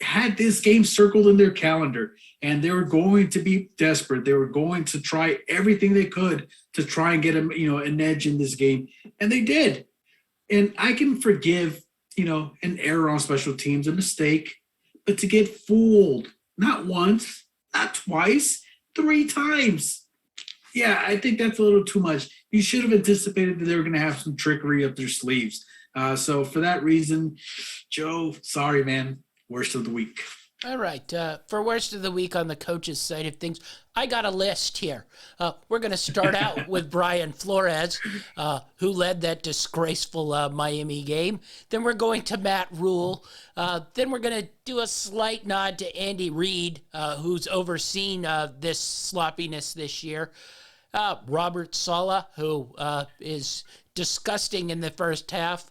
had this game circled in their calendar and they were going to be desperate. They were going to try everything they could to try and get an edge in this game. And they did. And I can forgive, an error on special teams, a mistake, but to get fooled, not once, not twice, 3 times. Yeah, I think that's a little too much. You should have anticipated that they were going to have some trickery up their sleeves. So for that reason, Joe, sorry, man. Worst of the Week. All right. For Worst of the Week on the coach's side of things, I got a list here. We're going to start out with Brian Flores, who led that disgraceful Miami game. Then we're going to Matt Rule. Then we're going to do a slight nod to Andy Reid, who's overseen this sloppiness this year. Robert Saleh, who is disgusting in the first half.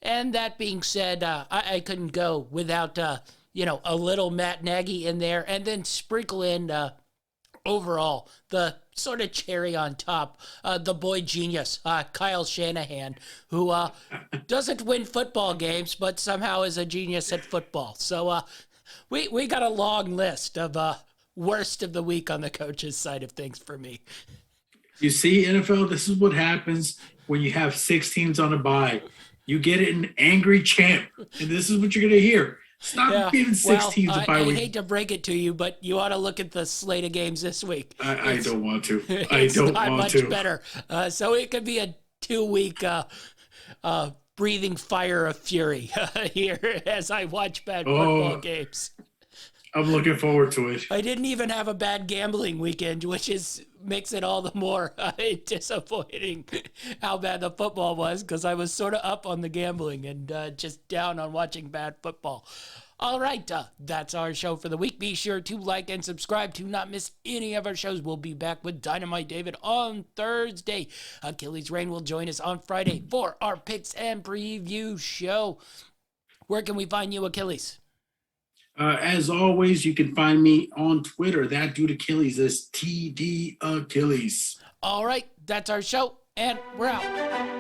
And that being said, I couldn't go without, a little Matt Nagy in there. And then sprinkle in overall, the sort of cherry on top, the boy genius, Kyle Shanahan, who doesn't win football games, but somehow is a genius at football. So we got a long list of worst of the week on the coach's side of things for me. You see, NFL, this is what happens when you have 6 teams on a bye. You get an angry champ, and this is what you're going to hear. Stop giving 6 teams a bye week. I hate to break it to you, but you ought to look at the slate of games this week. I don't want to. It's not much better. So it could be a 2-week breathing fire of fury here as I watch bad football games. I'm looking forward to it. I didn't even have a bad gambling weekend, which makes it all the more disappointing how bad the football was, because I was sort of up on the gambling and just down on watching bad football. All right, that's our show for the week. Be sure to like and subscribe to not miss any of our shows. We'll be back with Dynamite David on Thursday. Achilles Rain will join us on Friday for our picks and preview show. Where can we find you, Achilles? As always, you can find me on Twitter. That dude Achilles is TD Achilles. All right, that's our show, and we're out.